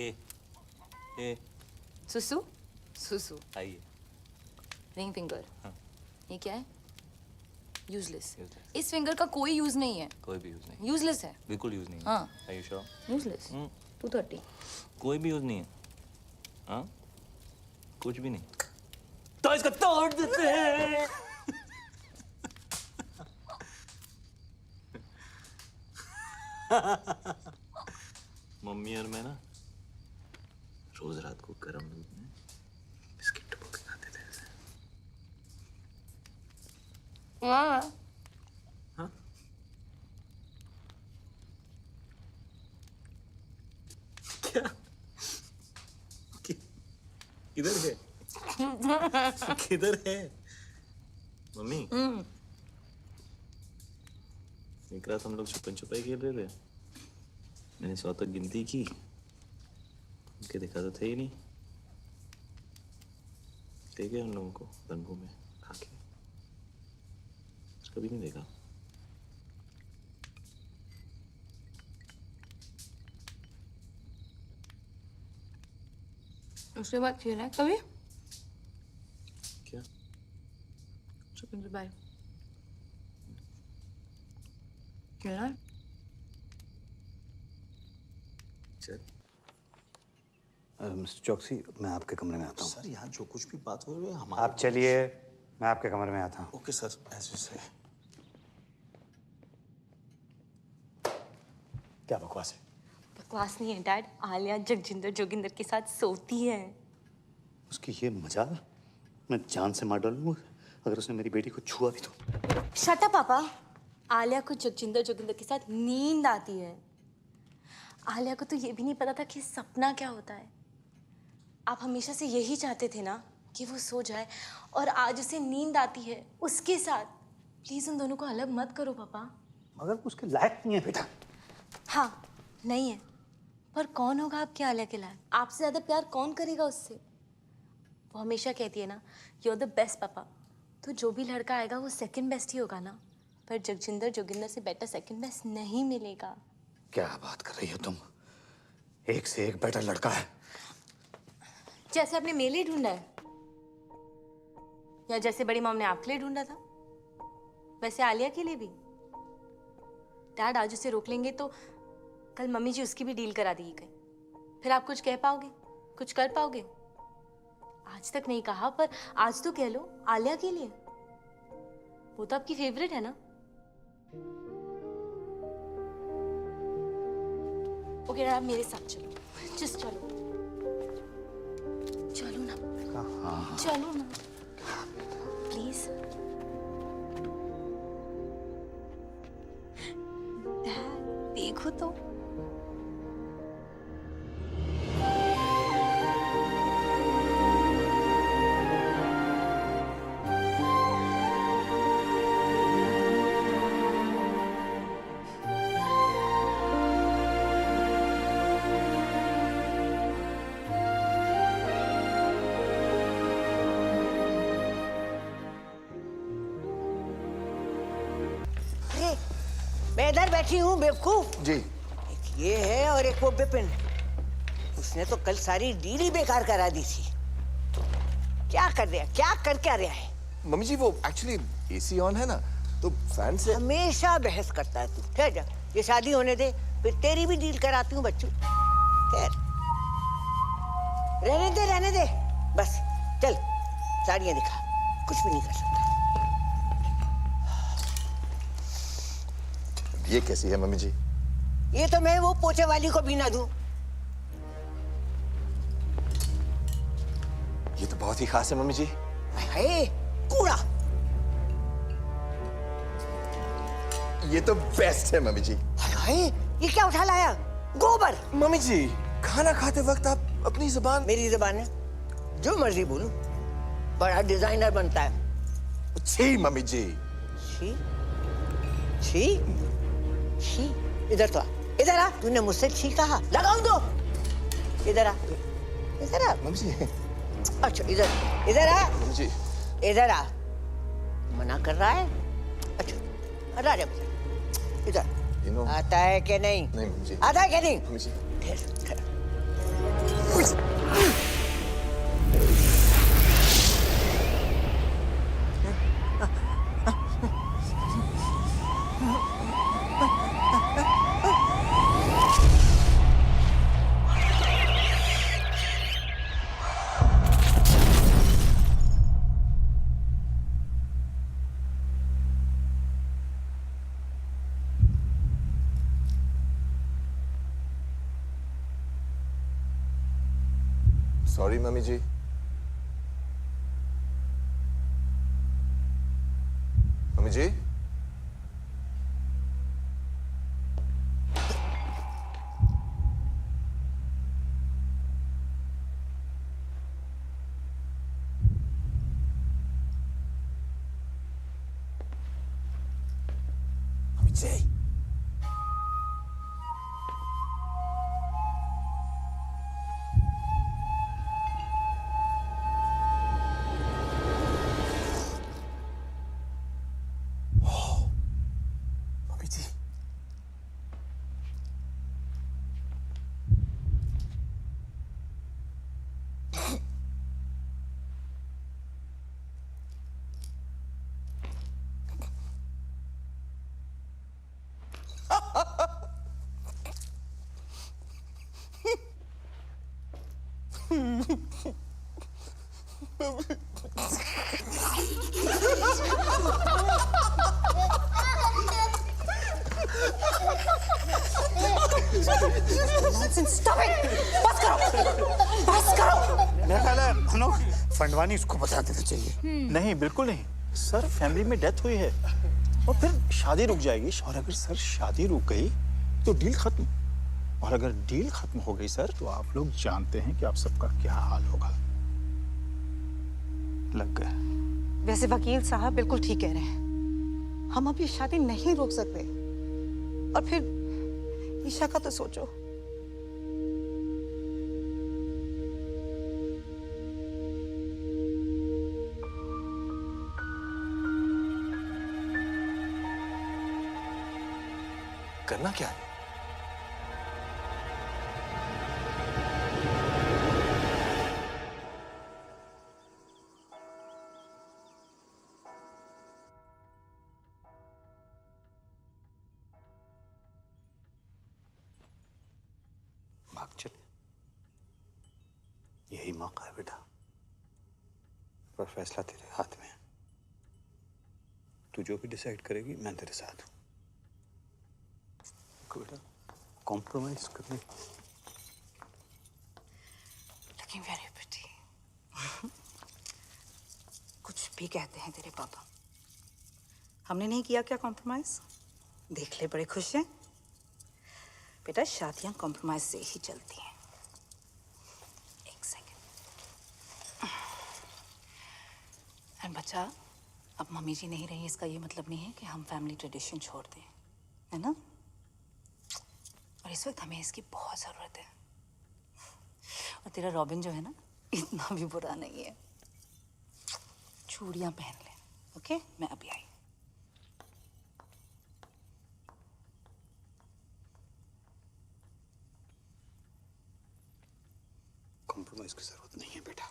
Speaker 3: ए
Speaker 1: सुसु सुसु।
Speaker 3: आइए।
Speaker 1: Ring finger. ये क्या है? यूजलेस। इस फिंगर का कोई यूज नहीं है।
Speaker 3: कोई भी यूज नहीं।
Speaker 1: यूजलेस है।
Speaker 3: बिल्कुल यूज नहीं है।
Speaker 1: हाँ।
Speaker 3: Are you sure?
Speaker 1: यूजलेस। 230।
Speaker 3: कोई भी यूज नहीं है। हाँ? कुछ भी नहीं। तो इसको तोड़ देते हैं। मम्मी और मैं ना रोज रात को गर्म दूध में बिस्किट डुबो के खाते थे ऐसे।
Speaker 1: हाँ।
Speaker 3: हाँ? क्या? किधर है? किधर है? मम्मी? एक रात हम लोग छुपन छुपाई खेल रहे थे, मैंने 100 तक गिनती की, उनके देखा तो थे ही नहीं, देखे उन लोगों को तंबू में खा के, कभी नहीं देखा।
Speaker 1: उसके बाद खेला है कभी?
Speaker 3: क्या?
Speaker 1: छुपन छुपाई खेला है?
Speaker 2: मिस्टर चौकसी, मैं आपके कमरे में आता हूँ।
Speaker 8: सर यहाँ जो कुछ भी बात हो रही है
Speaker 13: आप चलिए, मैं आपके कमरे में आता हूँ।
Speaker 8: ओके सर, ऐसे से।
Speaker 13: क्या बकवास है?
Speaker 6: बकवास नहीं है डैड, आलिया जगजिंदर जोगिंदर के साथ सोती है।
Speaker 13: उसकी ये मजाल मैं जान से मार डालूंगा अगर उसने मेरी बेटी को छुआ भी तो।
Speaker 6: शट अप पापा। आलिया को जगजिंदर जोगिंदर के साथ नींद आती है। आलिया को तो ये भी नहीं पता था कि सपना क्या होता है। आप हमेशा से यही चाहते थे ना कि वो सो जाए, और आज उसे नींद आती है उसके साथ। प्लीज उन दोनों को अलग मत करो पापा।
Speaker 13: मगर उसके लायक नहीं है बेटा।
Speaker 6: हाँ नहीं है, पर कौन होगा आपके आलिया के लायक? आपसे ज्यादा प्यार कौन करेगा उससे? वो हमेशा कहती है ना, यू आर द बेस्ट पापा। तो जो भी लड़का आएगा वो सेकंड बेस्ट ही होगा ना, पर जगजिंदर जोगिंदर से बेटर सेकंड बेस्ट नहीं मिलेगा।
Speaker 13: क्या बात कर रही हो तुम? एक से एक बेटर लड़का है।
Speaker 6: जैसे आपने मेरे लिए ढूंढा है, या जैसे बड़ी मॉम ने आपके लिए ढूंढा था, वैसे आलिया के लिए भी। डैड आज उसे रोक लेंगे तो कल मम्मी जी उसकी भी डील करा देगी कहीं। फिर आप कुछ कह पाओगे, कुछ कर पाओगे? आज तक नहीं कहा, पर आज तो कह लो आलिया के लिए। वो तो आपकी फेवरेट है ना। ओके डैड, आप मेरे साथ चलो, जस्ट चलो। चलो ना, चलो ना प्लीज। डैड देखो तो।
Speaker 5: मैं इधर बैठी हूँ बेवकूफ।
Speaker 8: जी।
Speaker 5: एक ये है और एक वो बिपिन। उसने तो कल सारी डील ही बेकार करा दी थी। क्या कर रहा है, क्या कर क्या रहा है?
Speaker 8: मम्मी जी वो एक्चुअली एसी ऑन है ना, तो फैन से।
Speaker 5: हमेशा बहस करता है तू। ठहर जा, ये शादी होने दे, फिर तेरी भी डील कराती हूँ बच्चू। ठहर, रहने दे बस। चल साड़ियाँ दिखा, कुछ भी नहीं कर सकता।
Speaker 8: ये कैसी है मम्मी जी?
Speaker 5: ये तो मैं वो पोछे वाली को भी ना दूं।
Speaker 8: ये तो बहुत ही खास है मम्मी जी।
Speaker 5: है कूड़ा।
Speaker 8: ये तो बेस्ट है मम्मी जी।
Speaker 5: हाय, ये क्या उठा लाया? गोबर।
Speaker 8: मम्मी जी खाना खाते वक्त आप अपनी जुबान।
Speaker 5: मेरी जुबान है, जो मर्जी बोलूं। बड़ा डिजाइनर बनता है।
Speaker 8: छी मम्मी जी।
Speaker 5: छी छी छी। इधर तो आ, इधर आ। तूने मुझसे छी कहा, लगाऊं तो। इधर आ, इधर आ
Speaker 8: मम्मी जी।
Speaker 5: अच्छा इधर आ
Speaker 8: मम्मी जी।
Speaker 5: इधर आ। मना कर रहा है? अच्छा हटा जा इधर। आता है कि नहीं?
Speaker 8: नहीं मम्मी जी।
Speaker 5: आता है कि नहीं?
Speaker 8: मम्मी जी। सॉरी मम्मी जी। मम्मी जी।
Speaker 12: Say,
Speaker 4: Stop it! बस करो! बस करो!
Speaker 7: मेरा ख्याल है हम लोग फंडवानी उसको बता देना चाहिए।
Speaker 10: नहीं बिल्कुल नहीं सर, फैमिली में डेथ हुई है और फिर शादी रुक जाएगी। और अगर सर शादी रुक गई तो डील खत्म, और अगर डील खत्म हो गई सर तो आप लोग जानते हैं कि आप सबका क्या हाल होगा। लग गए।
Speaker 4: वैसे वकील साहब बिल्कुल ठीक कह रहे हैं, हम अब ये शादी नहीं रोक सकते। और फिर ईशा का तो सोचो।
Speaker 8: करना क्या है?
Speaker 2: भाग चले, यही मौका है बेटा, पर फैसला तेरे हाथ में है। तू जो भी डिसाइड करेगी मैं तेरे साथ हूं। बेटा कॉम्प्रोमाइज करने
Speaker 4: Looking very pretty. कुछ भी कहते हैं तेरे पापा, हमने नहीं किया क्या कॉम्प्रोमाइज? देख ले, बड़े खुश हैं। बेटा शादियां कॉम्प्रोमाइज से ही चलती हैं। एक सेकंड। एंड बच्चा, अब मम्मी जी नहीं रही, इसका ये मतलब नहीं है कि हम फैमिली ट्रेडिशन छोड़ दें, है ना? और इस वक्त हमें इसकी बहुत ज़रूरत है। और तेरा रॉबिन जो है ना, इतना भी बुरा नहीं है। चूड़ियाँ पहन ले, ओके? मैं अभी आई।
Speaker 2: कॉम्प्रोमाइज की जरूरत नहीं है बेटा।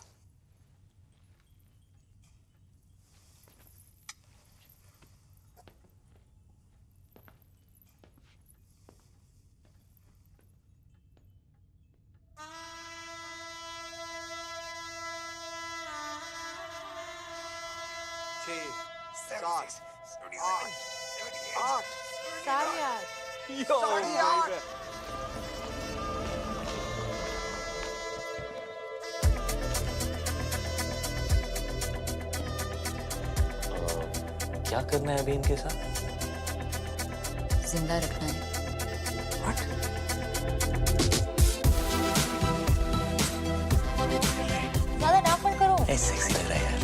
Speaker 3: क्या करना है अभी इनके साथ?
Speaker 1: जिंदा रखना है। ज्यादा डांट मत करो।
Speaker 3: ऐसे सेक्सी लग रहा है यार।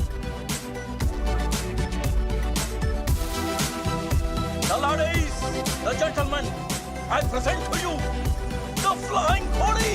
Speaker 12: The ladies, the gentlemen, I present to you the Flying Kholi.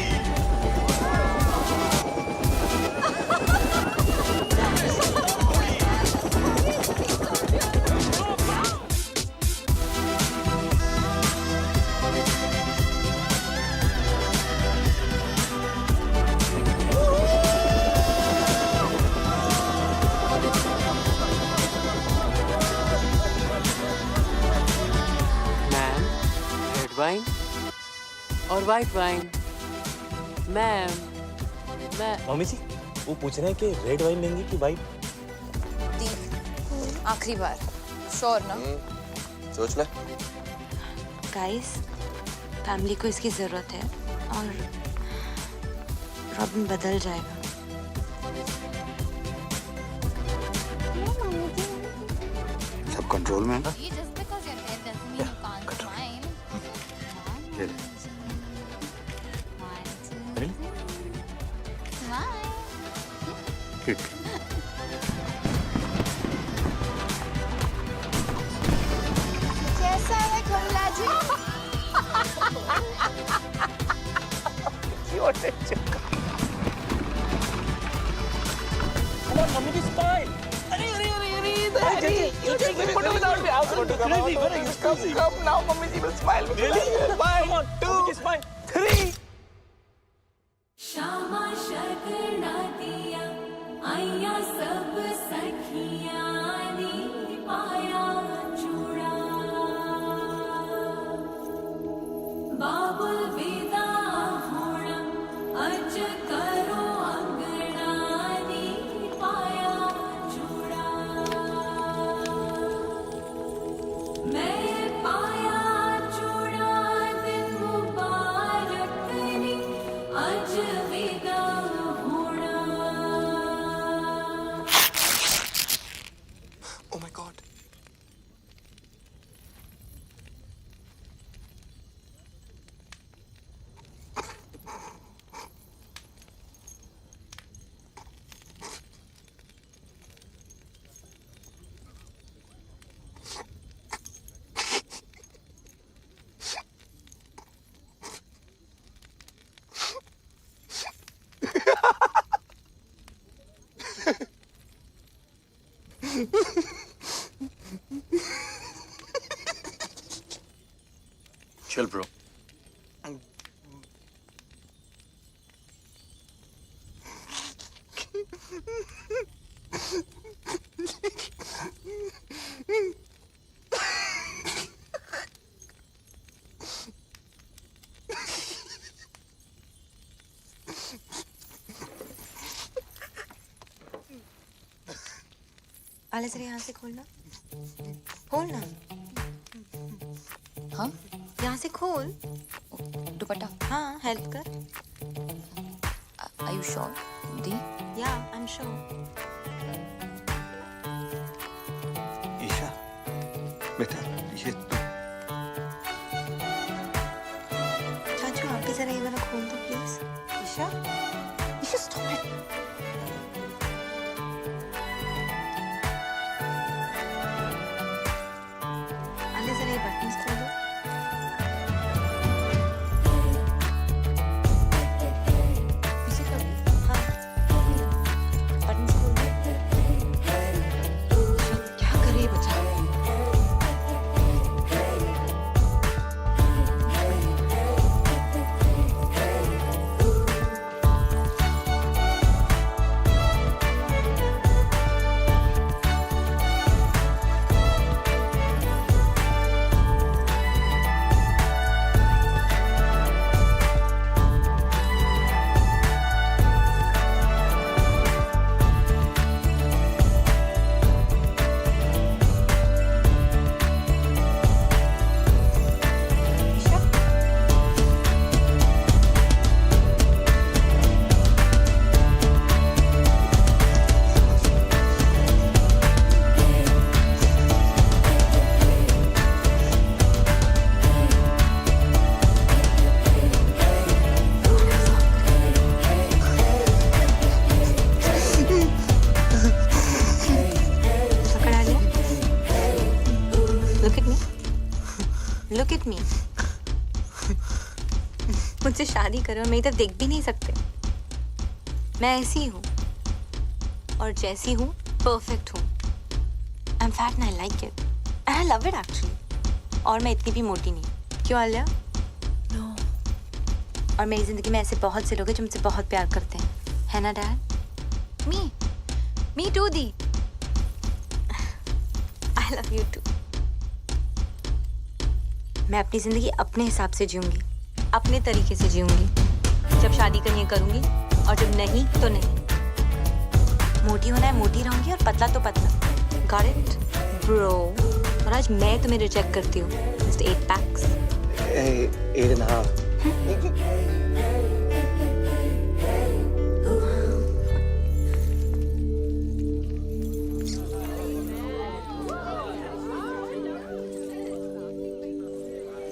Speaker 20: Wine और वाइट वाइन। मैम, मैं
Speaker 3: मम्मी जी वो पूछ रहे हैं कि रेड वाइन लेंगी कि वाइट?
Speaker 1: आखिरी बार, श्योर ना?
Speaker 8: सोच ले।
Speaker 9: गाइस, फैमिली को इसकी जरूरत है और रॉबिन बदल जाएगा।
Speaker 2: सब कंट्रोल में है ना? ठीक।
Speaker 11: कैसा है खुल्ला जी?
Speaker 12: मम्मी की smile.
Speaker 7: Come now, Mummy ji will smile.
Speaker 12: Really?
Speaker 7: One, two,
Speaker 12: smile.
Speaker 7: 3.
Speaker 11: Shyama शगना दिया आया सब सखियां ने पाया चूड़ा बाबुल विदा होना अज करो
Speaker 2: चल ब्रो।
Speaker 9: आले जरा यहाँ से खोलना, खोलना।
Speaker 1: हाँ
Speaker 9: यहाँ से खोल।
Speaker 1: दुपट्टा।
Speaker 9: हाँ हेल्प कर।
Speaker 1: Are you sure? The?
Speaker 9: Yeah, I'm sure.
Speaker 2: Isha बेटा ये
Speaker 9: चाचू आप भी जरा ये वाला खोल दो please.
Speaker 4: Isha, Isha stop it.
Speaker 9: आले जरा ये बटन्स खोल दो। पीछे कर दो। हाँ बटन्स खोल दो। क्या कर रही है बच्चा? Look at me. मुझसे शादी करो और मेरी तरफ देख भी नहीं सकते। मैं ऐसी हूँ और जैसी हूँ परफेक्ट हूँ। I'm fat and I like it. And I love it actually. और मैं इतनी भी मोटी नहीं। क्यों आलिया? No. और मेरी जिंदगी में ऐसे बहुत से लोग हैं जो मुझसे बहुत प्यार करते हैं, है ना dad?
Speaker 1: Me too the.
Speaker 9: I love you too. मैं अपनी जिंदगी अपने हिसाब से जीऊंगी, अपने तरीके से जीऊंगी। जब शादी करनी है करूंगी और जब नहीं तो नहीं। मोटी होना है मोटी रहूंगी और पतला तो पतला। Got it, bro? और आज मैं तुम्हें रिजेक्ट करती हूँ। Just 8 packs.
Speaker 8: 8.5.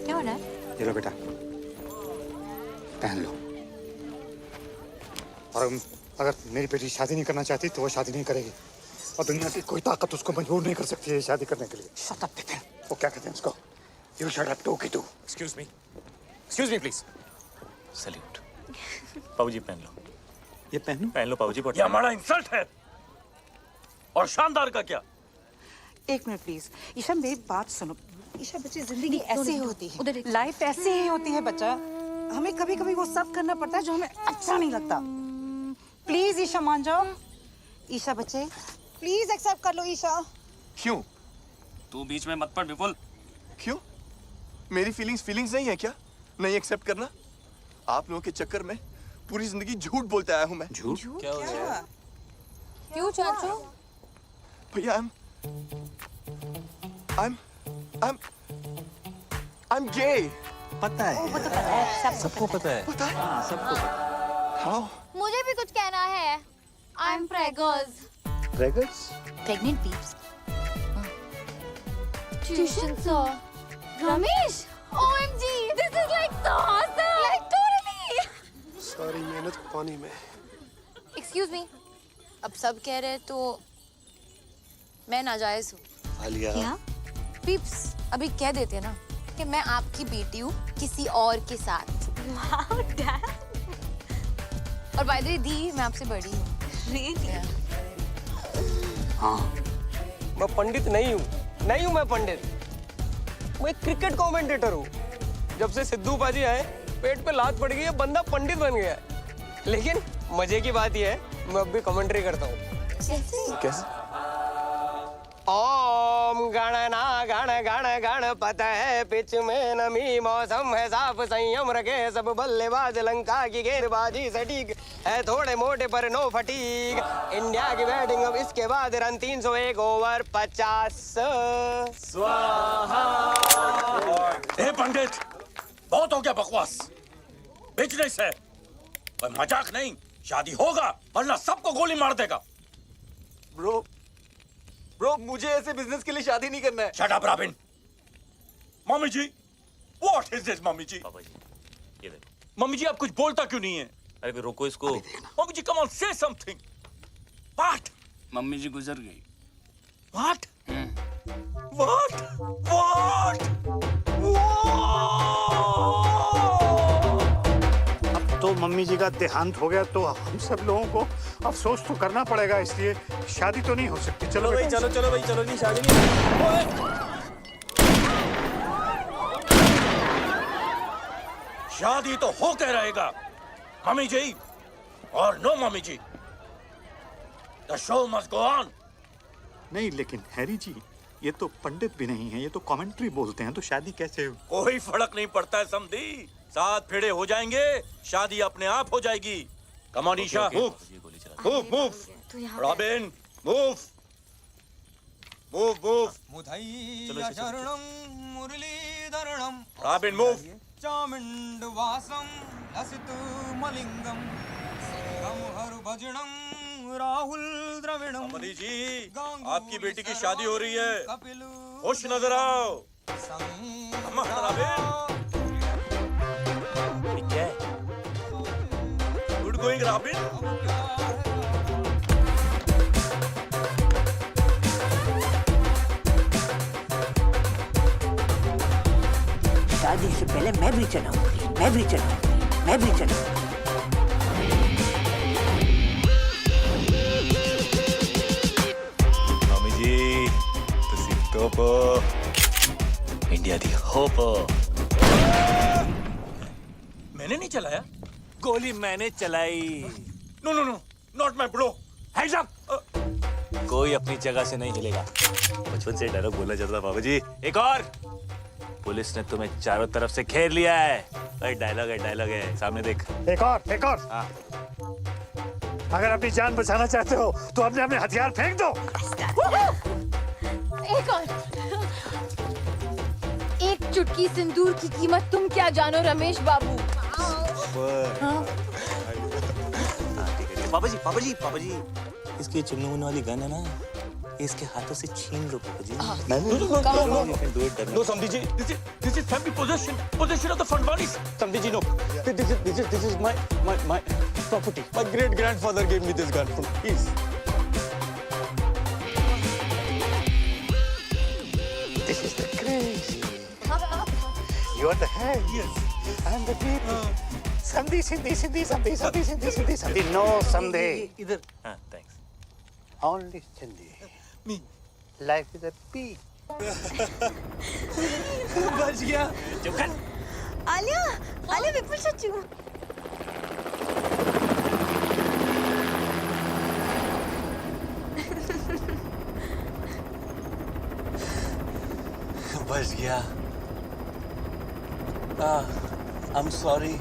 Speaker 9: क्या हो रहा है?
Speaker 13: ये लो बेटा, पहन लो। और अगर मेरी बेटी शादी नहीं करना चाहती तो वो शादी नहीं करेगी और दुनिया की कोई ताकत उसको मजबूर नहीं कर सकती है शादी करने के लिए।
Speaker 5: Shut up, Bipin.
Speaker 13: वो क्या कहते हैं उसको? You shut up, टोकी तू।
Speaker 3: Excuse me please. सल्यूट। पाऊजी पहन लो।
Speaker 2: ये पहन
Speaker 3: लो पाऊजी।
Speaker 12: ये हमारा इंसल्ट है। और शानदार का क्या?
Speaker 4: एक मिनट प्लीज। ईशा मेरी बात सुनो। ईशा बच्ची जिंदगी ऐसे ही होती है, लाइफ ऐसे ही होती है बच्चा। हमें कभी कभी वो सब करना पड़ता है जो हमें अच्छा नहीं लगता। प्लीज ईशा मान जाओ। ईशा बच्चे प्लीज एक्सेप्ट कर लो ईशा।
Speaker 8: क्यों?
Speaker 3: तू बीच में मत पड़ विपुल।
Speaker 8: क्यों? मेरी फीलिंग्स नहीं है क्या? नहीं एक्सेप्ट करना? आप लोगों के चक्कर में पूरी जिंदगी झूठ बोलते आया हूँ मैं।
Speaker 2: झूठ?
Speaker 8: क्या हो गया?
Speaker 1: क्यों चाचू?
Speaker 8: भैया I'm gay.
Speaker 2: पता है।
Speaker 3: सबको पता है।
Speaker 2: सबको पता।
Speaker 8: How?
Speaker 1: मुझे भी कुछ कहना है। I'm preggers.
Speaker 8: Preggers?
Speaker 1: Pregnant peeps. Tuition sir. Ramesh. OMG. This is like so awesome. Like totally.
Speaker 15: सारी मेहनत पानी में।
Speaker 1: Excuse me. अब सब कह रहे हैं तो मैं नाजायज हूँ।
Speaker 8: आलिया।
Speaker 1: क्या? पीप्स अभी कह देते हैं ना कि मैं आपकी बेटी हूँ किसी और के साथ।
Speaker 9: Wow, Dad.
Speaker 1: और बाय द वे दी मैं आपसे बड़ी हूँ।
Speaker 9: Really?
Speaker 17: हाँ
Speaker 21: मैं पंडित नहीं हूँ मैं पंडित। मैं क्रिकेट कमेंटेटर हूँ। जब से सिद्धू पाजी आए पेट पे लात पड़ गई है, बंदा पंडित बन गया है। लेकिन मजे की बात यह है मैं अब भी कमेंट्री करता हूँ।
Speaker 17: कैसे?
Speaker 21: ओम गणना गण गण गणपत है पिच में नमी मौसम है साफ संयम रखे सब बल्लेबाज लंका की गेंदबाजी सटीक है थोड़े मोटे पर नो फटीक। इंडिया की बैटिंग अब इसके बाद रन 301 ओवर 50 स्वाहा।
Speaker 12: ए पंडित, बहुत हो गया बकवास। बिजनेस है और मजाक नहीं। शादी होगा वरना सबको गोली मार देगा।
Speaker 8: ब्रो मुझे ऐसे बिजनेस के लिए शादी नहीं करना है।
Speaker 12: Shut up Robin. Mummy ji, what is this mummy ji?
Speaker 3: Papa ji, ये देखो।
Speaker 12: मम्मी जी आप कुछ बोलता क्यों नहीं है?
Speaker 3: अरे फिर रोको इसको।
Speaker 12: मम्मी जी कम ऑन से समथिंग। व्हाट?
Speaker 16: मम्मी जी गुजर गई।
Speaker 12: व्हाट? व्हाट? व्हाट?
Speaker 10: अब तो मम्मी जी का देहांत हो गया तो हम सब लोगों को अफसोस तो करना पड़ेगा, इसलिए शादी तो नहीं हो सकती। चलो भाई,
Speaker 12: चलो भाई, चलो नहीं शादी नहीं। शादी तो होके रहेगा मम्मी जी और नो मम्मी जी। The show must go on.
Speaker 10: नहीं लेकिन हैरी जी, ये तो पंडित भी नहीं है, ये तो कमेंट्री बोलते हैं, तो शादी कैसे हो?
Speaker 12: कोई फर्क नहीं पड़ता है समधी। 7 फेरे हो जाएंगे, शादी अपने आप हो जाएगी। Come on Isha, move. Robin, move. Robin move.
Speaker 21: चामुंडवासम लसित मलिंगम श्रीरम हर भजनम राहुल द्रविणम।
Speaker 12: समधी जी, आपकी बेटी की शादी हो रही है, खुश नजर आओ।
Speaker 3: क्या है?
Speaker 12: Good going robin.
Speaker 5: शादी से पहले मैं भी चलाऊंगी।
Speaker 3: मम्मी जी, तुसी टॉप इंडिया दी होप।
Speaker 12: मैंने नहीं चलाया।
Speaker 3: गोली मैंने चलाई।
Speaker 12: No, not my bro. Hands up.
Speaker 3: कोई अपनी जगह से नहीं हिलेगा। बचपन से डायलॉग बोला जाता था बाबूजी। एक और, पुलिस ने तुम्हें चारों तरफ से घेर लिया है। डायलॉग है, सामने देख।
Speaker 10: एक और।
Speaker 3: हाँ।
Speaker 10: अगर अपनी जान बचाना चाहते हो तो अपने हथियार फेंक दो।
Speaker 1: एक और। एक चुटकी सिंदूर की कीमत तुम क्या जानो रमेश बाबू।
Speaker 3: पापा जी, इसकी चुन्नू वाली गन है ना, इसके हाथों से छीन लो पापा जी।
Speaker 12: नो समधी जी, this is family possession of the Fandwanis.
Speaker 21: समधी जी, no. This is my property. My great grandfather gave me this gun. Please.
Speaker 10: This is the crazy. You are the head. Yes. I'm the people. Sandhi. No Sandhi.
Speaker 3: इधर। हाँ, thanks.
Speaker 10: Only Sandhi.
Speaker 12: Me.
Speaker 10: Life is a beat.
Speaker 21: बच गया।
Speaker 3: चुप कर।
Speaker 9: आलिया विपुल चच्चू।
Speaker 3: बच गया। I'm sorry.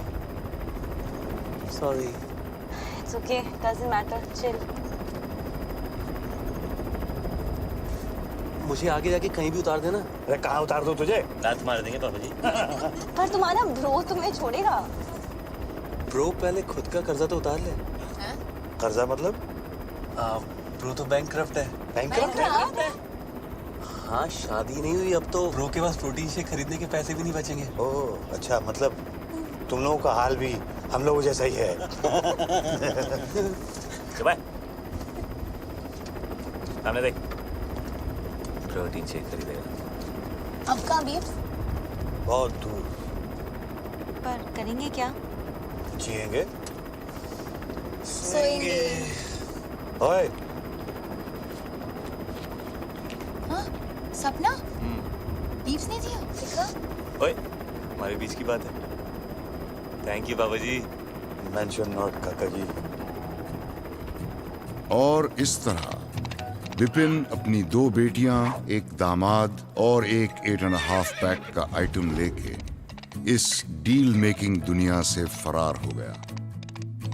Speaker 9: It's okay, doesn't matter, chill.
Speaker 3: मुझे आगे जाके कहीं भी उतार देना।
Speaker 10: अरे कहाँ उतार दो तुझे?
Speaker 3: दांत मार देंगे पापा जी।
Speaker 9: पर तुम्हारा ब्रो तुम्हें छोड़ेगा।
Speaker 3: ब्रो पहले खुद का कर्जा तो उतार ले।
Speaker 10: कर्जा मतलब?
Speaker 3: ब्रो तो बैंकक्रप्ट है।
Speaker 10: बैंकक्रप्ट?
Speaker 3: हाँ, शादी नहीं हुई अब तो ब्रो के पास प्रोटीन शेक खरीदने के पैसे भी नहीं बचेंगे।
Speaker 10: ओह अच्छा, मतलब तुम लोगों का हाल भी हम लोगों जैसा ही है।
Speaker 3: सामने देख, प्रोटीन शेक खरीदेगा।
Speaker 9: अब कहाँ बीप्स?
Speaker 10: बहुत दूर।
Speaker 9: पर करेंगे क्या?
Speaker 10: जिएंगे,
Speaker 9: सोएंगे।
Speaker 10: ओए
Speaker 1: सपना लीव्स नहीं दिया देखा।
Speaker 3: ओए हमारे बीच की बात है। थैंक यू बाबा जी।
Speaker 8: मेंशन नॉट काका जी।
Speaker 18: और इस तरह विपिन अपनी 2 बेटियां, एक दामाद और एक 8.5 पैक का आइटम लेके इस डील मेकिंग दुनिया से फरार हो गया।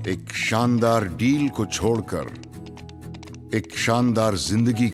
Speaker 18: एक शानदार डील को छोड़कर एक शानदार जिंदगी